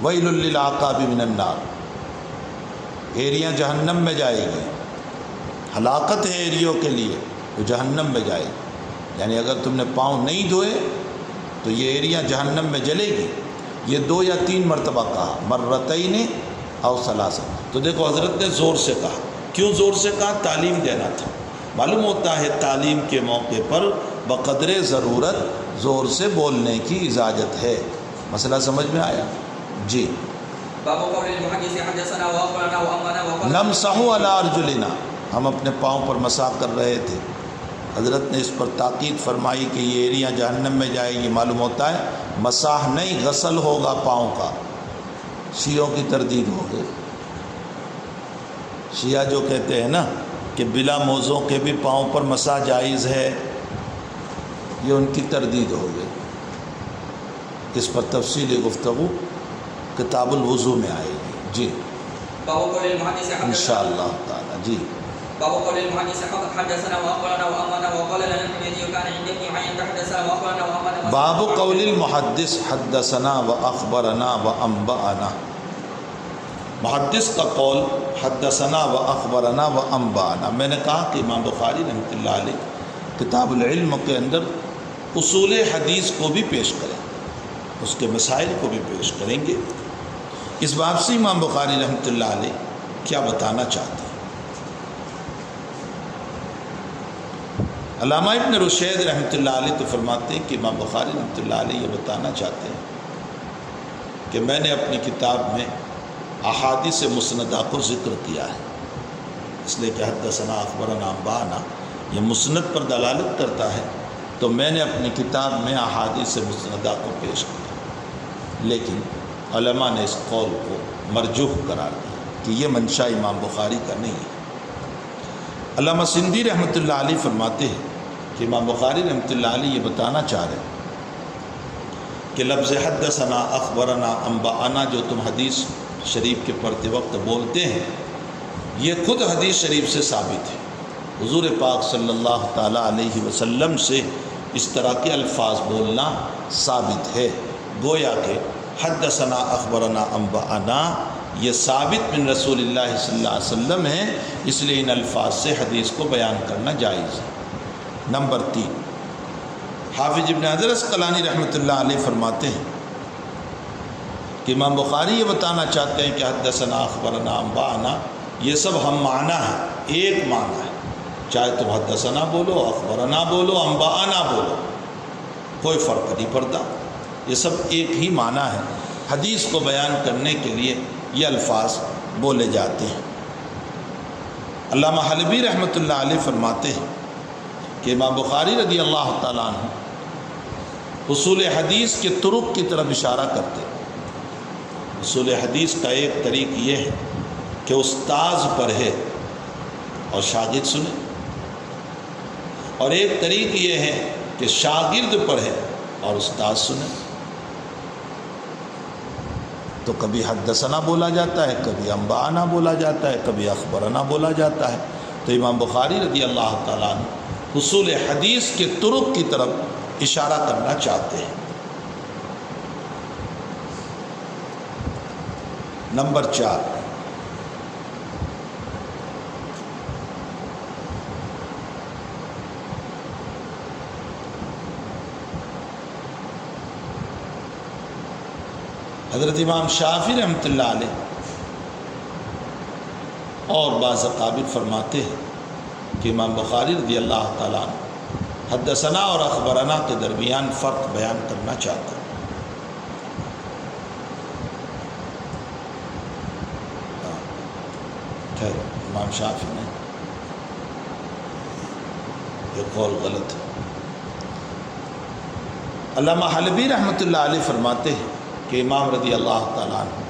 ویل للعقاب من النار، ایریاں جہنم میں جائے گی. ہلاکت ہے ایریوں کے لیے، وہ جہنم میں جائے گی. یعنی اگر تم نے پاؤں نہیں دھوئے تو یہ ایریاں جہنم میں جلے گی. یہ 2 یا 3 مرتبہ کہا، مرتین او ثلاثہ. تو دیکھو حضرت نے زور سے کہا. کیوں زور سے کہا؟ تعلیم دینا تھا. معلوم ہوتا ہے تعلیم کے موقع پر بقدر ضرورت زور سے بولنے کی اجازت ہے. مسئلہ سمجھ میں آیا؟ جی. باب قول المحدث حدثنا واخبرنا وانبانا وقال نمسح علی ارجلنا، ہم اپنے پاؤں پر مسح کر رہے تھے. حضرت نے اس پر تاکید فرمائی کہ یہ ایریا جہنم میں جائے گی. معلوم ہوتا ہے مسح نہیں غسل ہوگا پاؤں کا. شیعوں کی تردید ہو گئی. شیعہ جو کہتے ہیں نا کہ بلا موضوع کے بھی پاؤں پر مسح جائز ہے، یہ ان کی تردید ہو گئی. اس پر تفصیلی گفتگو کتاب الوضو میں آئے گی. جی باب قول المحدث حدثنا انشاءاللہ تعالی. جی باب قول المحدث حدثنا واخبرنا وانبانا وقال لنا الحميدي كان عند ابن عين حدثنا واخبرنا وانبانا. باب قول المحدث حدثنا واخبرنا وانبانا. محدث کا قول حدثنا واخبرنا وانبانا. میں نے کہا کہ امام بخاری رحمۃ اللہ علیہ کتاب العلم کے اندر اصول حدیث کو بھی پیش کریں، اس کے مسائل کو بھی پیش کریں گے. اس باب سے امام بخاری رحمۃ اللہ علیہ کیا بتانا چاہتے ہیں؟ علامہ ابن رشید رحمۃ اللہ علیہ تو فرماتے ہیں کہ امام بخاری رحمۃ اللہ علیہ یہ بتانا چاہتے ہیں کہ میں نے اپنی کتاب میں احادیث مسندہ کو ذکر کیا ہے. اس لیے کہ حدثنا اخبرنا انبانا یہ مسند پر دلالت کرتا ہے، تو میں نے اپنی کتاب میں احادیث مسندہ کو پیش کیا. لیکن علماء نے اس قول کو مرجوح قرار دیا کہ یہ منشا امام بخاری کا نہیں ہے. علامہ سندھی رحمۃ اللہ علیہ فرماتے ہیں کہ امام بخاری رحمۃ اللہ علیہ یہ بتانا چاہ رہے ہیں کہ لفظ حدثنا اخبرنا انبانا جو تم حدیث شریف کے پڑھتے وقت بولتے ہیں، یہ خود حدیث شریف سے ثابت ہے. حضور پاک صلی اللہ تعالیٰ علیہ وسلم سے اس طرح کے الفاظ بولنا ثابت ہے. گویا کہ حدثنا اخبرنا انبانا یہ ثابت من رسول اللہ صلی اللہ علیہ وسلم ہے، اس لیے ان الفاظ سے حدیث کو بیان کرنا جائز ہے. نمبر 3، حافظ ابن حجر عسقلانی رحمۃ اللہ علیہ فرماتے ہیں کہ امام بخاری یہ بتانا چاہتے ہیں کہ حدثنا اخبرنا انبانا یہ سب ہم معنی ہے، ایک معنی ہے. چاہے تم حدثنا بولو، اخبرنا بولو، انبانا بولو، کوئی فرق نہیں پڑتا، یہ سب ایک ہی معنی ہے. حدیث کو بیان کرنے کے لیے یہ الفاظ بولے جاتے ہیں. علامہ حلبی رحمۃ اللہ علیہ فرماتے ہیں کہ امام بخاری رضی اللہ تعالیٰ عنہ اصول حدیث کے طرق کی طرف اشارہ کرتے ہیں. اصول حدیث کا ایک طریق یہ ہے کہ استاذ پڑھے اور شاگرد سنے، اور ایک طریق یہ ہے کہ شاگرد پڑھے اور استاذ سنے. تو کبھی حدثنا بولا جاتا ہے، کبھی انبانا بولا جاتا ہے، کبھی اخبرنا بولا جاتا ہے. تو امام بخاری رضی اللہ تعالیٰ عنہ اصول حدیث کے طرق کی طرف اشارہ کرنا چاہتے ہیں. نمبر 4، حضرت امام شافعی رحمۃ اللہ علیہ اور بعض اکابر فرماتے ہیں کہ امام بخاری رضی اللہ تعالیٰ عنہ حدثنا اور اخبرنا کے درمیان فرق بیان کرنا چاہتے ہیں. امام شافعی نے یہ قول غلط ہے. علامہ حلبی رحمۃ اللہ علیہ فرماتے ہیں کہ امام رضی اللہ تعالیٰ عنہ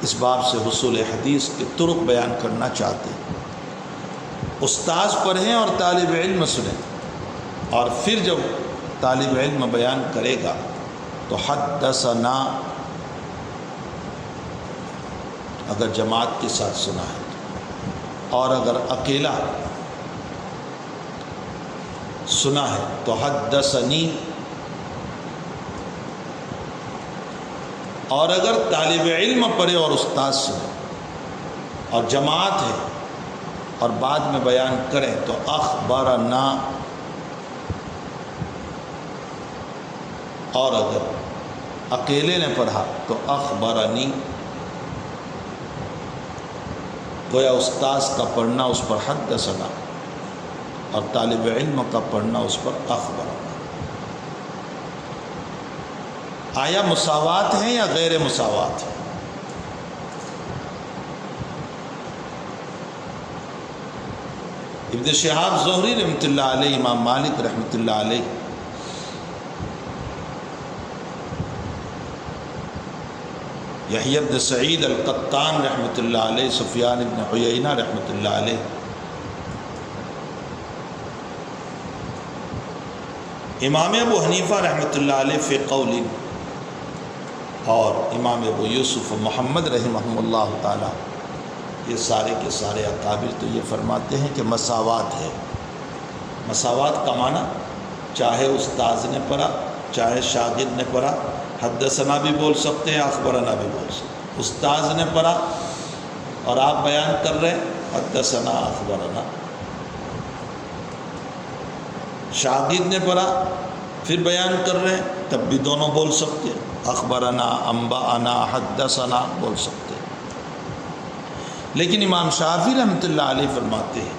اس باب سے حصول حدیث کے طرق بیان کرنا چاہتے ہیں. استاذ پڑھیں اور طالب علم سنیں، اور پھر جب طالب علم بیان کرے گا تو حدثنا اگر جماعت کے ساتھ سنا ہے، اور اگر اکیلا سنا ہے تو حدثنی، اور اگر طالب علم پڑھے اور استاد سنے اور جماعت ہے اور بعد میں بیان کریں تو اخبرنا، اور اگر اکیلے نے پڑھا تو اخبرنی، گویا استاذ کا پڑھنا اس پر حدثنا اور طالب علم کا پڑھنا اس پر اخبرنا۔ آیا مساوات ہیں یا غیر مساوات ہیں؟ ابن شہاب زہری رحمۃ اللہ علیہ، امام مالک رحمۃ اللہ علیہ، یحییٰ بن سعید القطان رحمۃ اللہ علیہ، سفیان بن عیینہ رحمۃ اللہ علیہ، امام ابو حنیفہ رحمۃ اللہ علیہ فی قول، اور امام ابو یوسف محمد رحمہ اللہ تعالی، یہ سارے کے سارے اکابر تو یہ فرماتے ہیں کہ مساوات ہے۔ مساوات کا معنی چاہے استاذ نے پڑھا چاہے شاگرد نے پڑھا، حدثنا بھی بول سکتے ہیں، اخبرنا بھی بول سکتے ہیں۔ استاذ نے پڑھا اور آپ بیان کر رہے ہیں حدثنا اخبرنا، شاگرد نے پڑھا پھر بیان کر رہے ہیں تب بھی دونوں بول سکتے ہیں، اخبرنا، انبانا، حدثنا بول سکتے ہیں۔ لیکن امام شافعی رحمۃ اللہ علیہ فرماتے ہیں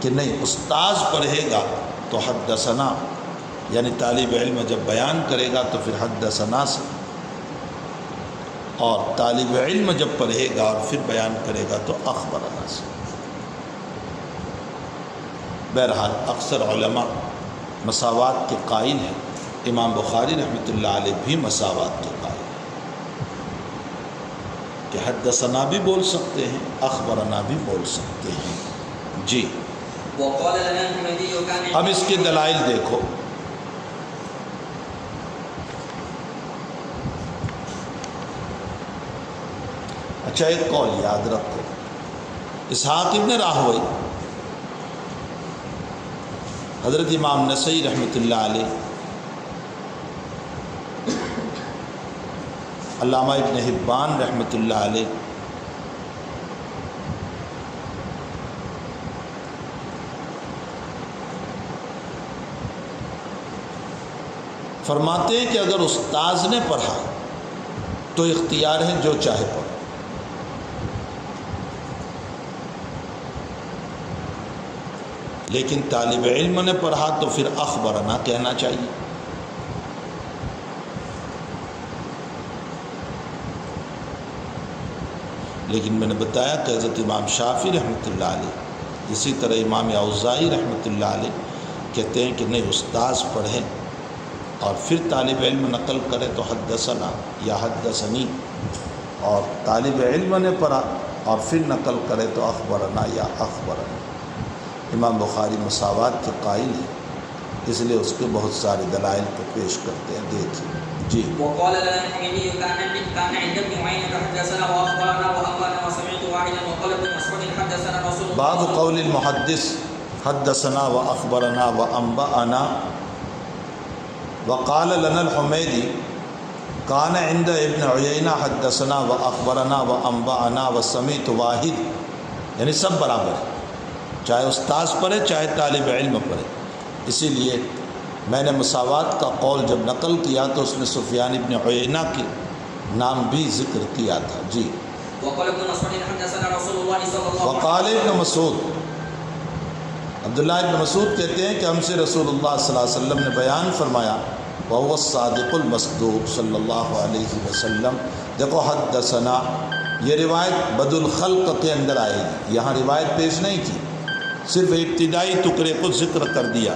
کہ نہیں، استاذ پڑھے گا تو حدثنا، یعنی طالب علم جب بیان کرے گا تو پھر حدثنا سے، اور طالب علم جب پڑھے گا اور پھر بیان کرے گا تو اخبرنا سے۔ بہرحال اکثر علماء مساوات کے قائل ہیں، امام بخاری رحمۃ اللہ علیہ بھی مساوات کے قائل ہیں کہ حدثنا بھی بول سکتے ہیں، اخبرنا بھی بول سکتے ہیں۔ جی، اب اس کے دلائل دیکھو۔ اچھا، ایک قول یاد رکھو، اسحاق ابن راہوی، حضرت امام نسائی رحمۃ اللہ علیہ، علامہ ابن حبان رحمۃ اللہ علیہ، فرماتے ہیں کہ اگر استاذ نے پڑھا تو اختیار ہے جو چاہے پڑھو، لیکن طالب علم نے پڑھا تو پھر اخبرنا کہنا چاہیے۔ لیکن میں نے بتایا کہ حضرت امام شافعی رحمۃ اللہ علیہ، اسی طرح امام اوزاعی رحمۃ اللہ علیہ کہتے ہیں کہ نہیں، استاذ پڑھیں اور پھر طالب علم نقل کرے تو حدثنا یا حدثنی، اور طالب علم نے پڑھا اور پھر نقل کرے تو اخبرنا یا اخبرنا۔ امام بخاری مساوات کے قائل ہیں، اس لیے اس کے بہت سارے دلائل کو پیش کرتے ہیں، دیکھیں۔ جی، وقال لنا الحميدي كان عند ابن عيينة حدثنا واخبرنا وانبانا وسمعت واحدا وقال ابن مسعود حدثنا رسول الله باب قول المحدث حدثنا واخبرنا وانبانا، وقال لنا الحميدي كان عند ابن عيينة حدثنا واخبرنا وانبانا وسمعت واحد، یعنی سب برابر ہے، چاہے استاذ پڑھے چاہے طالب علم پڑھے۔ اسی لیے میں نے مساوات کا قول جب نقل کیا تو اس میں سفیان ابن عیینہ کے نام بھی ذکر کیا تھا۔ جی، وقال ابن مسعود حدثنا رسول الله صلى الله عليه وسلم، وقال ابن مسعود، عبداللہ ابن مسعود کہتے ہیں کہ ہم سے رسول اللہ صلی اللہ علیہ وسلم نے بیان فرمایا، وهو الصادق المصدوق صلی اللہ علیہ وسلم۔ دیکھو، حدثنا یہ روایت بد الخلق کے اندر آئے گی، یہاں روایت پیش نہیں کی، صرف ابتدائی ٹکڑے کو ذکر کر دیا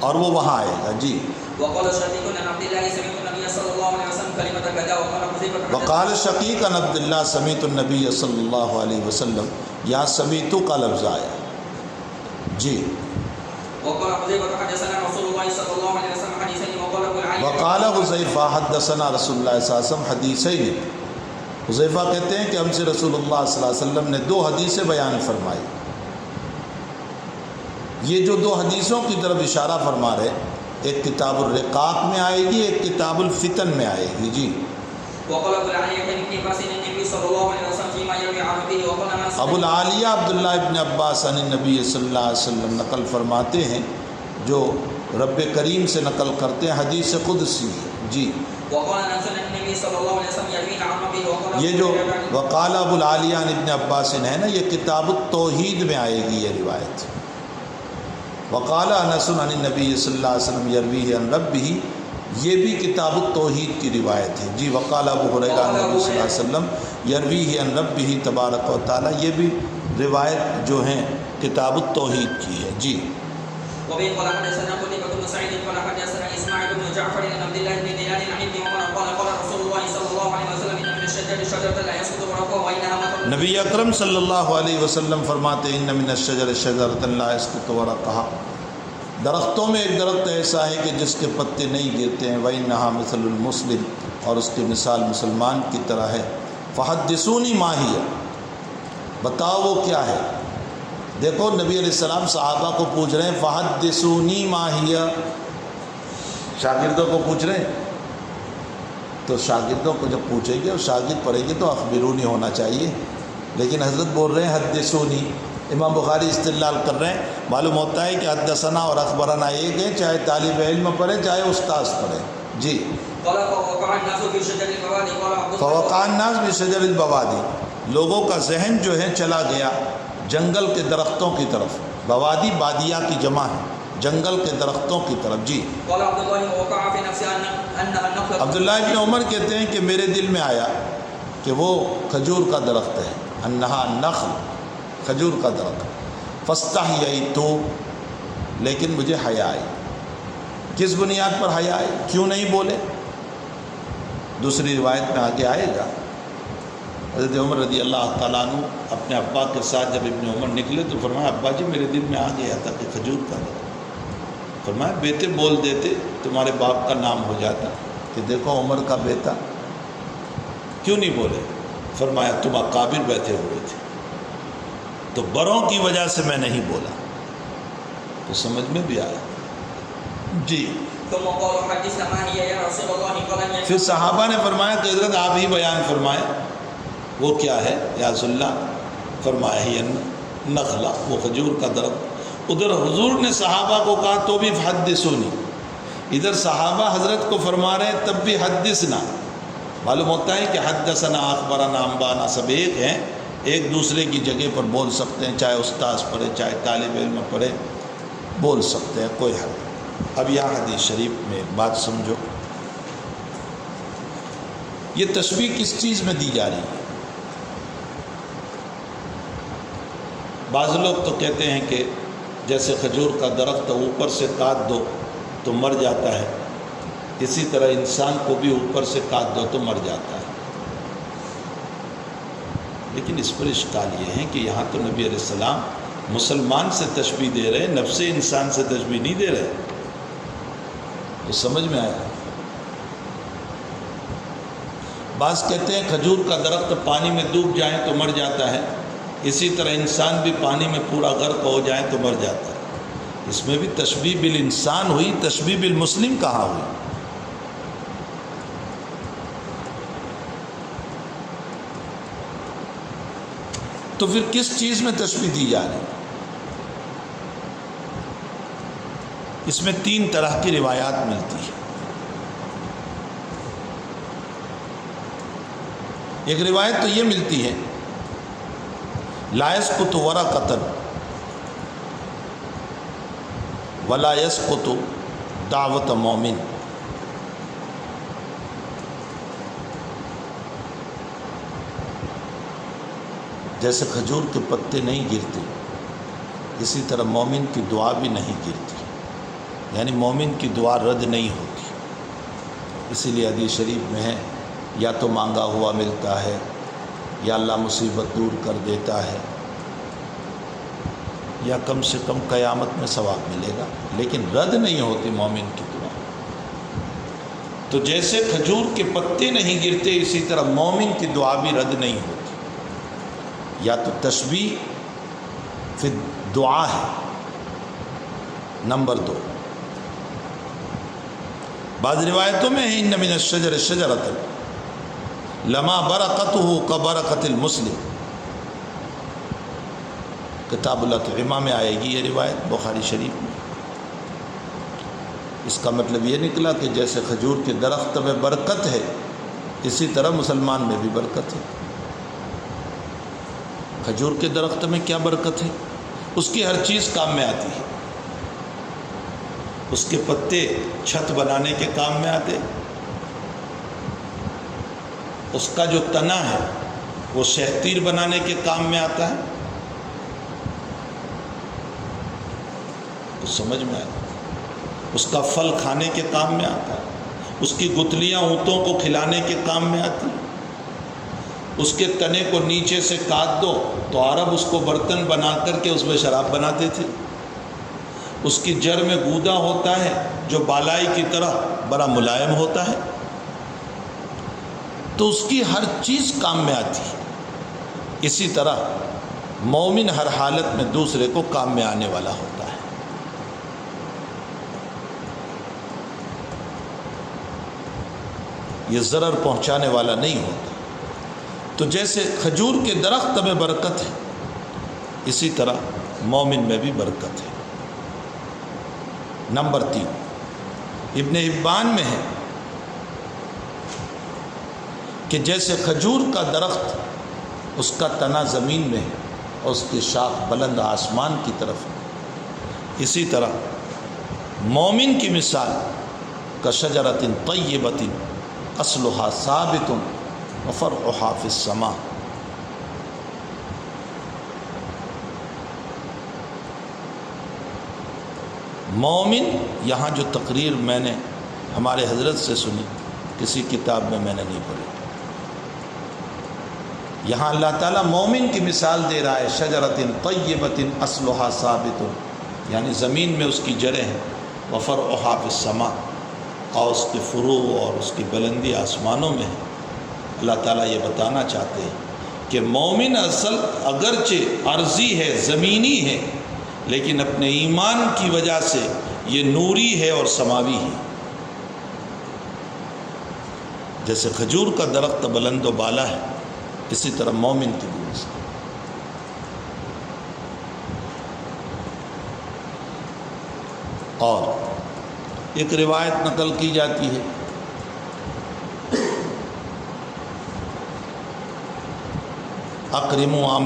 اور وہ وہاں آئے گا۔ جی، وقال شقيق عن عبد الله سمعت النبي صلى الله عليه وسلم كلمة كذا، وقال حذيفة وقال شقیق عن عبد اللہ سمیت النبی صلی اللہ علیہ وسلم، یہاں سمیتو کا لفظ آیا۔ جی، وقال حذيفة حدثنا رسول الله صلى الله عليه وسلم حديثين، وقال ابو العالي وقال حذیفہ حدثنا رسول اللہ صلی اللہ علیہ وسلم حدیثین، حذیفہ کہتے ہیں کہ ہم سے رسول اللہ صلی اللہ علیہ وسلم نے دو حدیثیں بیان فرمائی۔ یہ جو دو حدیثوں کی طرف اشارہ فرما رہے، ایک کتاب الرقاق میں آئے گی، ایک کتاب الفتن میں آئے گی۔ جی، وقال ابو العالي عن ابن عباس عن النبي صلى الله عليه وسلم فيما يروي عن به، وقال انس ابو العالیہ عبداللہ ابن عباس عن النبی صلی اللہ علیہ وسلم نقل فرماتے ہیں، جو رب کریم سے نقل کرتے ہیں، حدیث قدسی ہے۔ جی، وقال انس عن النبي صلى الله عليه وسلم يرويه عن ربه وقال یہ جو وقال ابو العالیہ عن ابن عباس ہے نا، یہ کتاب التوحید میں آئے گی یہ روایت. وقال انس عن النبی صلی اللہ علیہ وسلم یرویہ عن ربہ، یہ بھی کتاب التوحید کی روایت ہے. جی وقال ابو ہریرہ عن نبی صلی اللہ علیہ وسلم یرویہ عن ربہ تبارک و تعالی، یہ بھی روایت جو ہیں کتاب التوحید کی ہے. جی وبه قال حدثنا قتيبة بن سعيد قال حدثنا اسماعيل بن جعفر بن عبد الله بن دينار عن ابن عمر قال قال رسول الله صلى الله عليه وسلم ان من الشجر شجرة لا يسقط ورقها وانها مثل. نبی اکرم صلی اللہ علیہ وسلم فرماتے ہیں ان من الشجر شجرۃ لا يسقط ورقها، درختوں میں ایک درخت ایسا ہے کہ جس کے پتے نہیں گرتے ہیں. وانها مثل المسلم، اور اس کی مثال مسلمان کی طرح ہے. فحدثونی ما ہی، بتاؤ وہ کیا ہے. دیکھو نبی علیہ السلام صحابہ کو پوچھ رہے ہیں فحدثونی ما ہی، شاگردوں کو پوچھ رہے ہیں. تو شاگردوں کو جب پوچھیں گے اور شاگرد پڑھیں گے تو اخبرونی ہونا چاہیے، لیکن حضرت بول رہے ہیں حدثونی. امام بخاری استدلال کر رہے ہیں، معلوم ہوتا ہے کہ حدثنا اور اخبرنا ایک ہے، چاہے طالب علم پڑھے چاہے استاذ پڑھے. جی قال فوقع الناس في شجر البوادي قال عبد الله فوقع الناس بشجر البوادی، لوگوں کا ذہن جو ہے چلا گیا جنگل کے درختوں کی طرف. بوادی بادیہ کی جمع ہے، جنگل کے درختوں کی طرف. جی قال عبد الله وقع في نفسي ان النخل. عبداللہ ابن عمر کہتے ہیں کہ میرے دل میں آیا کہ وہ کھجور کا درخت ہے، انہا نخل، کھجور کا درخت. فاستحییت، لیکن مجھے حیا آئی. کس بنیاد پر حیا آئی؟ کیوں نہیں بولے؟ دوسری روایت میں آگے آئے گا. حضرت عمر رضی اللہ تعالیٰ عنہ اپنے ابا کے ساتھ جب ابن عمر نکلے تو فرمایا ابا جی میرے دل میں آ گیا تھا کہ کھجور کا درخت. فرمایا بیٹے بول دیتے تمہارے باپ کا نام ہو جاتا کہ دیکھو عمر کا بیٹا. کیوں نہیں بولے؟ فرمایا تم اکابر بیٹھے ہوئے تھے تو بڑوں کی وجہ سے میں نہیں بولا. تو سمجھ میں بھی آیا. جی ثم قال حدثنا ما هي يا رسول الله قال پھر صحابہ نے فرمایا کہ حضرت آپ ہی بیان فرمائیں وہ کیا ہے یا رسول اللہ. فرمایا ہی نخلا، وہ کھجور کا درخت. ادھر حضور نے صحابہ کو کہا تو بھی حدثونی، ادھر صحابہ حضرت کو فرما رہے ہیں تب بھی حدثنا. معلوم ہوتا ہے کہ حدثنا اخبرنا انبانا سب ایک ہیں، ایک دوسرے کی جگہ پر بول سکتے ہیں، چاہے استاذ پڑھے چاہے طالب علم پڑھے بول سکتے ہیں، کوئی حد. اب یہاں حدیث شریف میں بات سمجھو، یہ تشبیہ کس چیز میں دی جا رہی ہے؟ بعض لوگ تو کہتے ہیں کہ جیسے کھجور کا درخت اوپر سے کاٹ دو تو مر جاتا ہے، اسی طرح انسان کو بھی اوپر سے کاٹ دو تو مر جاتا ہے. لیکن اس پر اشکال یہ ہے کہ یہاں تو نبی علیہ السلام مسلمان سے تشبیہ دے رہے ہیں، نفس انسان سے تشبیہ نہیں دے رہے. تو سمجھ میں آیا. بعض کہتے ہیں کھجور کا درخت پانی میں ڈوب جائیں تو مر جاتا ہے، اسی طرح انسان بھی پانی میں پورا غرق ہو جائے تو مر جاتا ہے. اس میں بھی تشبیہ بالانسان ہوئی، تشبیہ بالمسلم کہاں ہوئی؟ تو پھر کس چیز میں تشبیہ دی جا رہی ہے؟ اس میں 3 طرح کی روایات ملتی ہے. ایک روایت تو یہ ملتی ہے لا يسقط ورقة ولا يسقط دعوت مومن. جیسے کھجور کے پتے نہیں گرتے اسی طرح مومن کی دعا بھی نہیں گرتی، یعنی مومن کی دعا رد نہیں ہوتی. اسی لیے حدیث شریف میں ہے یا تو مانگا ہوا ملتا ہے یا اللہ مصیبت دور کر دیتا ہے یا کم سے کم قیامت میں ثواب ملے گا، لیکن رد نہیں ہوتی مومن کی دعا. تو جیسے کھجور کے پتے نہیں گرتے اسی طرح مومن کی دعا بھی رد نہیں ہوتی. یا تو تشبیہ فی دعا ہے. نمبر 2، بعض روایتوں میں ہے ان من الشجر شجرۃ لما برکتہ کبرکۃ المسلم. کتاب الاطعمہ میں آئے گی یہ روایت بخاری شریف میں. اس کا مطلب یہ نکلا کہ جیسے کھجور کے درخت میں برکت ہے اسی طرح مسلمان میں بھی برکت ہے۔ کھجور کے درخت میں کیا برکت ہے؟ اس کی ہر چیز کام میں آتی ہے۔ اس کے پتے چھت بنانے کے کام میں آتے، اس کا جو تنا ہے وہ شہتیر بنانے کے کام میں آتا ہے۔ کچھ سمجھ میں آتا ہے؟ اس کا پھل کھانے کے کام میں آتا ہے، اس کی گتلیاں اونٹوں کو کھلانے کے کام میں آتی ہیں۔ اس کے تنے کو نیچے سے کاٹ دو تو عرب اس کو برتن بنا کر کے اس میں شراب بناتے تھے۔ اس کی جڑ میں گودا ہوتا ہے جو بالائی کی طرح بڑا ملائم ہوتا ہے، تو اس کی ہر چیز کام میں آتی ہے۔ اسی طرح مومن ہر حالت میں دوسرے کو کام میں آنے والا ہوتا ہے۔ یہ ضرر پہنچانے والا نہیں ہوتا۔ تو جیسے کھجور کے درخت میں برکت ہے اسی طرح مومن میں بھی برکت ہے۔ نمبر 3 ابن حبان میں ہے کہ جیسے کھجور کا درخت اس کا تنا زمین میں ہے اور اس کی شاخ بلند آسمان کی طرف ہے، اسی طرح مومن کی مثال کشجرۃ طیبۃ اصلها ثابت وفرعها فی السماء۔ مومن، یہاں جو تقریر میں نے ہمارے حضرت سے سنی کسی کتاب میں نے نہیں پڑھی، یہاں اللہ تعالیٰ مومن کی مثال دے رہا ہے شجرۃ طیبۃ اصلها ثابت، یعنی زمین میں اس کی جڑیں ہیں، وفرعها فی السماء، اور اس کے فروع اور اس کی بلندی آسمانوں میں ہے۔ اللہ تعالیٰ یہ بتانا چاہتے ہیں کہ مومن اصل اگرچہ عرضی ہے، زمینی ہے، لیکن اپنے ایمان کی وجہ سے یہ نوری ہے اور سماوی ہے۔ جیسے کھجور کا درخت بلند و بالا ہے اسی طرح مومن کی بھی مثال۔ اور ایک روایت نقل کی جاتی ہے اکرموا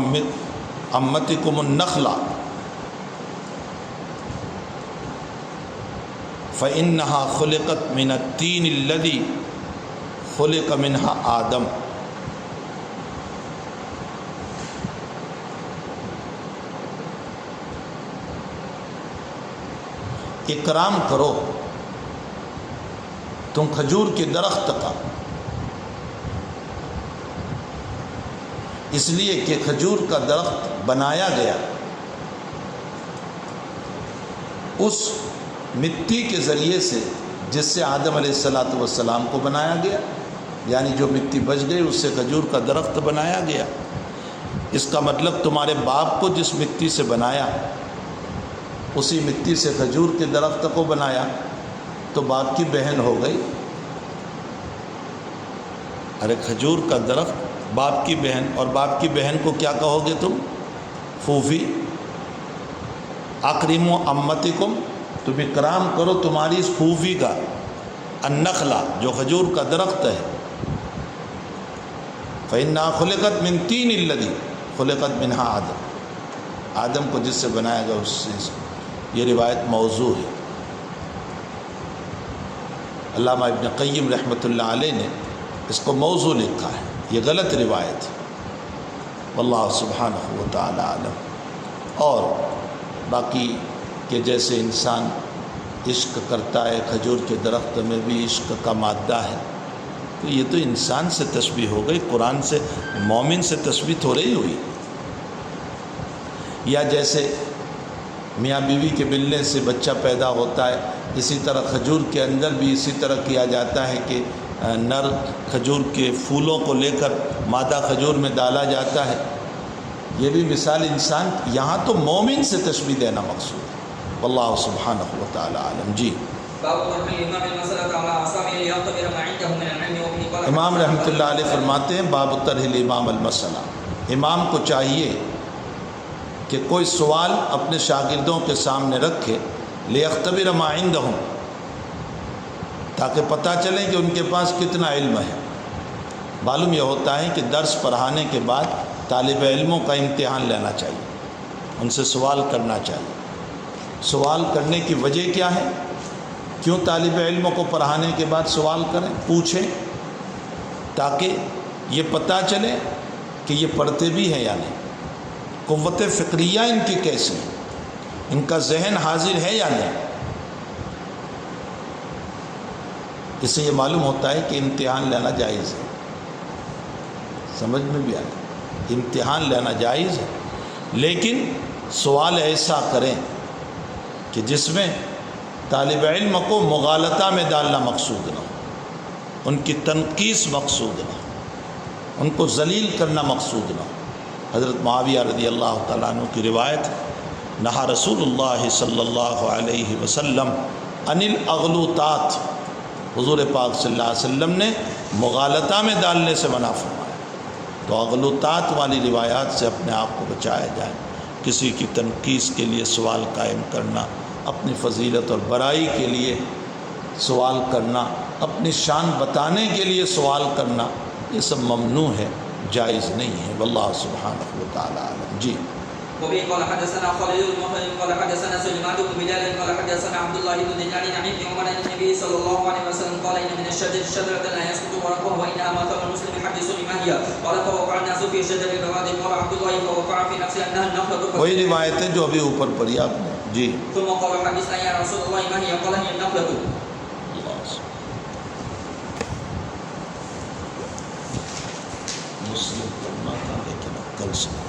امتکم النخلہ فإنها خلقت من الطین الذی خلق منها آدم۔ اکرام کرو تم کھجور کے درخت کا، اس لیے کہ کھجور کا درخت بنایا گیا اس مٹی کے ذریعے سے جس سے آدم علیہ السلام کو بنایا گیا، یعنی جو مٹی بچ گئی اس سے کھجور کا درخت بنایا گیا۔ اس کا مطلب تمہارے باپ کو جس مٹی سے بنایا اسی مٹی سے کھجور کے درخت کو بنایا تو باپ کی بہن ہو گئی۔ ارے کھجور کا درخت باپ کی بہن، اور باپ کی بہن کو کیا کہو گے تم؟ پھوپھی۔ اکرموا امتکم، تم اکرام کرو تمہاری اس پھوپھی کا، النخلہ جو کھجور کا درخت ہے، فإنها خلقت من طین الذی خلقت منها آدم، آدم کو جس سے بنایا گیا اس سے۔ یہ روایت موضوع ہے۔ علامہ ابن قیم رحمۃ اللہ علیہ نے اس کو موضوع لکھا ہے، یہ غلط روایت ہے، واللہ سبحانہ و تعالی عالم۔ اور باقی کہ جیسے انسان عشق کرتا ہے، کھجور کے درخت میں بھی عشق کا مادہ ہے، تو یہ تو انسان سے تشبیہ ہو گئی، قرآن سے مومن سے تشبیہ تھوڑی ہی ہوئی۔ یا جیسے میاں بیوی کے ملنے سے بچہ پیدا ہوتا ہے، اسی طرح کھجور کے اندر بھی اسی طرح کیا جاتا ہے کہ نر کھجور کے پھولوں کو لے کر مادہ کھجور میں ڈالا جاتا ہے۔ یہ بھی مثال انسان، یہاں تو مومن سے تشبیہ دینا مقصود ہے، واللہ سبحانہ و تعالی عالم۔ جی امام رحمۃ اللہ علیہ فرماتے ہیں باب طرح الامام المسئلہ، امام کو چاہیے کہ کوئی سوال اپنے شاگردوں کے سامنے رکھے، لیختبر ما عندہم، تاکہ پتہ چلے کہ ان کے پاس کتنا علم ہے۔ معلوم یہ ہوتا ہے کہ درس پڑھانے کے بعد طالب علموں کا امتحان لینا چاہیے، ان سے سوال کرنا چاہیے۔ سوال کرنے کی وجہ کیا ہے؟ کیوں طالب علموں کو پڑھانے کے بعد سوال کریں، پوچھیں، تاکہ یہ پتہ چلے کہ یہ پڑھتے بھی ہیں یا نہیں، قوت فکریہ ان کی کیسی ہے، ان کا ذہن حاضر ہے یا نہیں۔ اس سے یہ معلوم ہوتا ہے کہ امتحان لینا جائز ہے۔ سمجھ میں بھی آیا، امتحان لینا جائز ہے، لیکن سوال ایسا کریں کہ جس میں طالب علم کو مغالطہ میں ڈالنا مقصود نہ ہو، ان کی تنقیص مقصود نہ ہو، ان کو ذلیل کرنا مقصود نہ ہو۔ حضرت معاویہ رضی اللہ تعالیٰ عنہ کی روایت، نہا رسول اللہ صلی اللہ علیہ وسلم عن الاغلوطات، حضور پاک صلی اللہ علیہ وسلم نے مغالطہ میں ڈالنے سے منع فرمایا۔ تو اغلوطات والی روایات سے اپنے آپ کو بچایا جائے۔ کسی کی تنقیص کے لیے سوال قائم کرنا، اپنی فضیلت اور برائی کے لیے سوال کرنا، اپنی شان بتانے کے لیے سوال کرنا، یہ سب ممنوع ہے، جائز نہیں ہے۔ واللہ سبحانہ و تعالی عالم۔ جی وبه قال حدثنا خالد بن مخلد قال حدثنا سليمان بن بلال قال حدثنا عبد الله بن دينار عن ابن عمر عن النبي صلى الله عليه وسلم قال ان من الشجر شجره لا يسقط ورقها وانها مثل المسلم يحدثني ما هي قال فوقع الناس في شجر الرواد قال عبد الله فوقع في نفسه انها النخله وہی روایت ہے جو ابھی اوپر پڑھی آپ نے۔ جی ثم قال حدثنا يا رسول الله ما هي قال هي النخله۔ مسلم پڑھنا تھا لیکن کل سے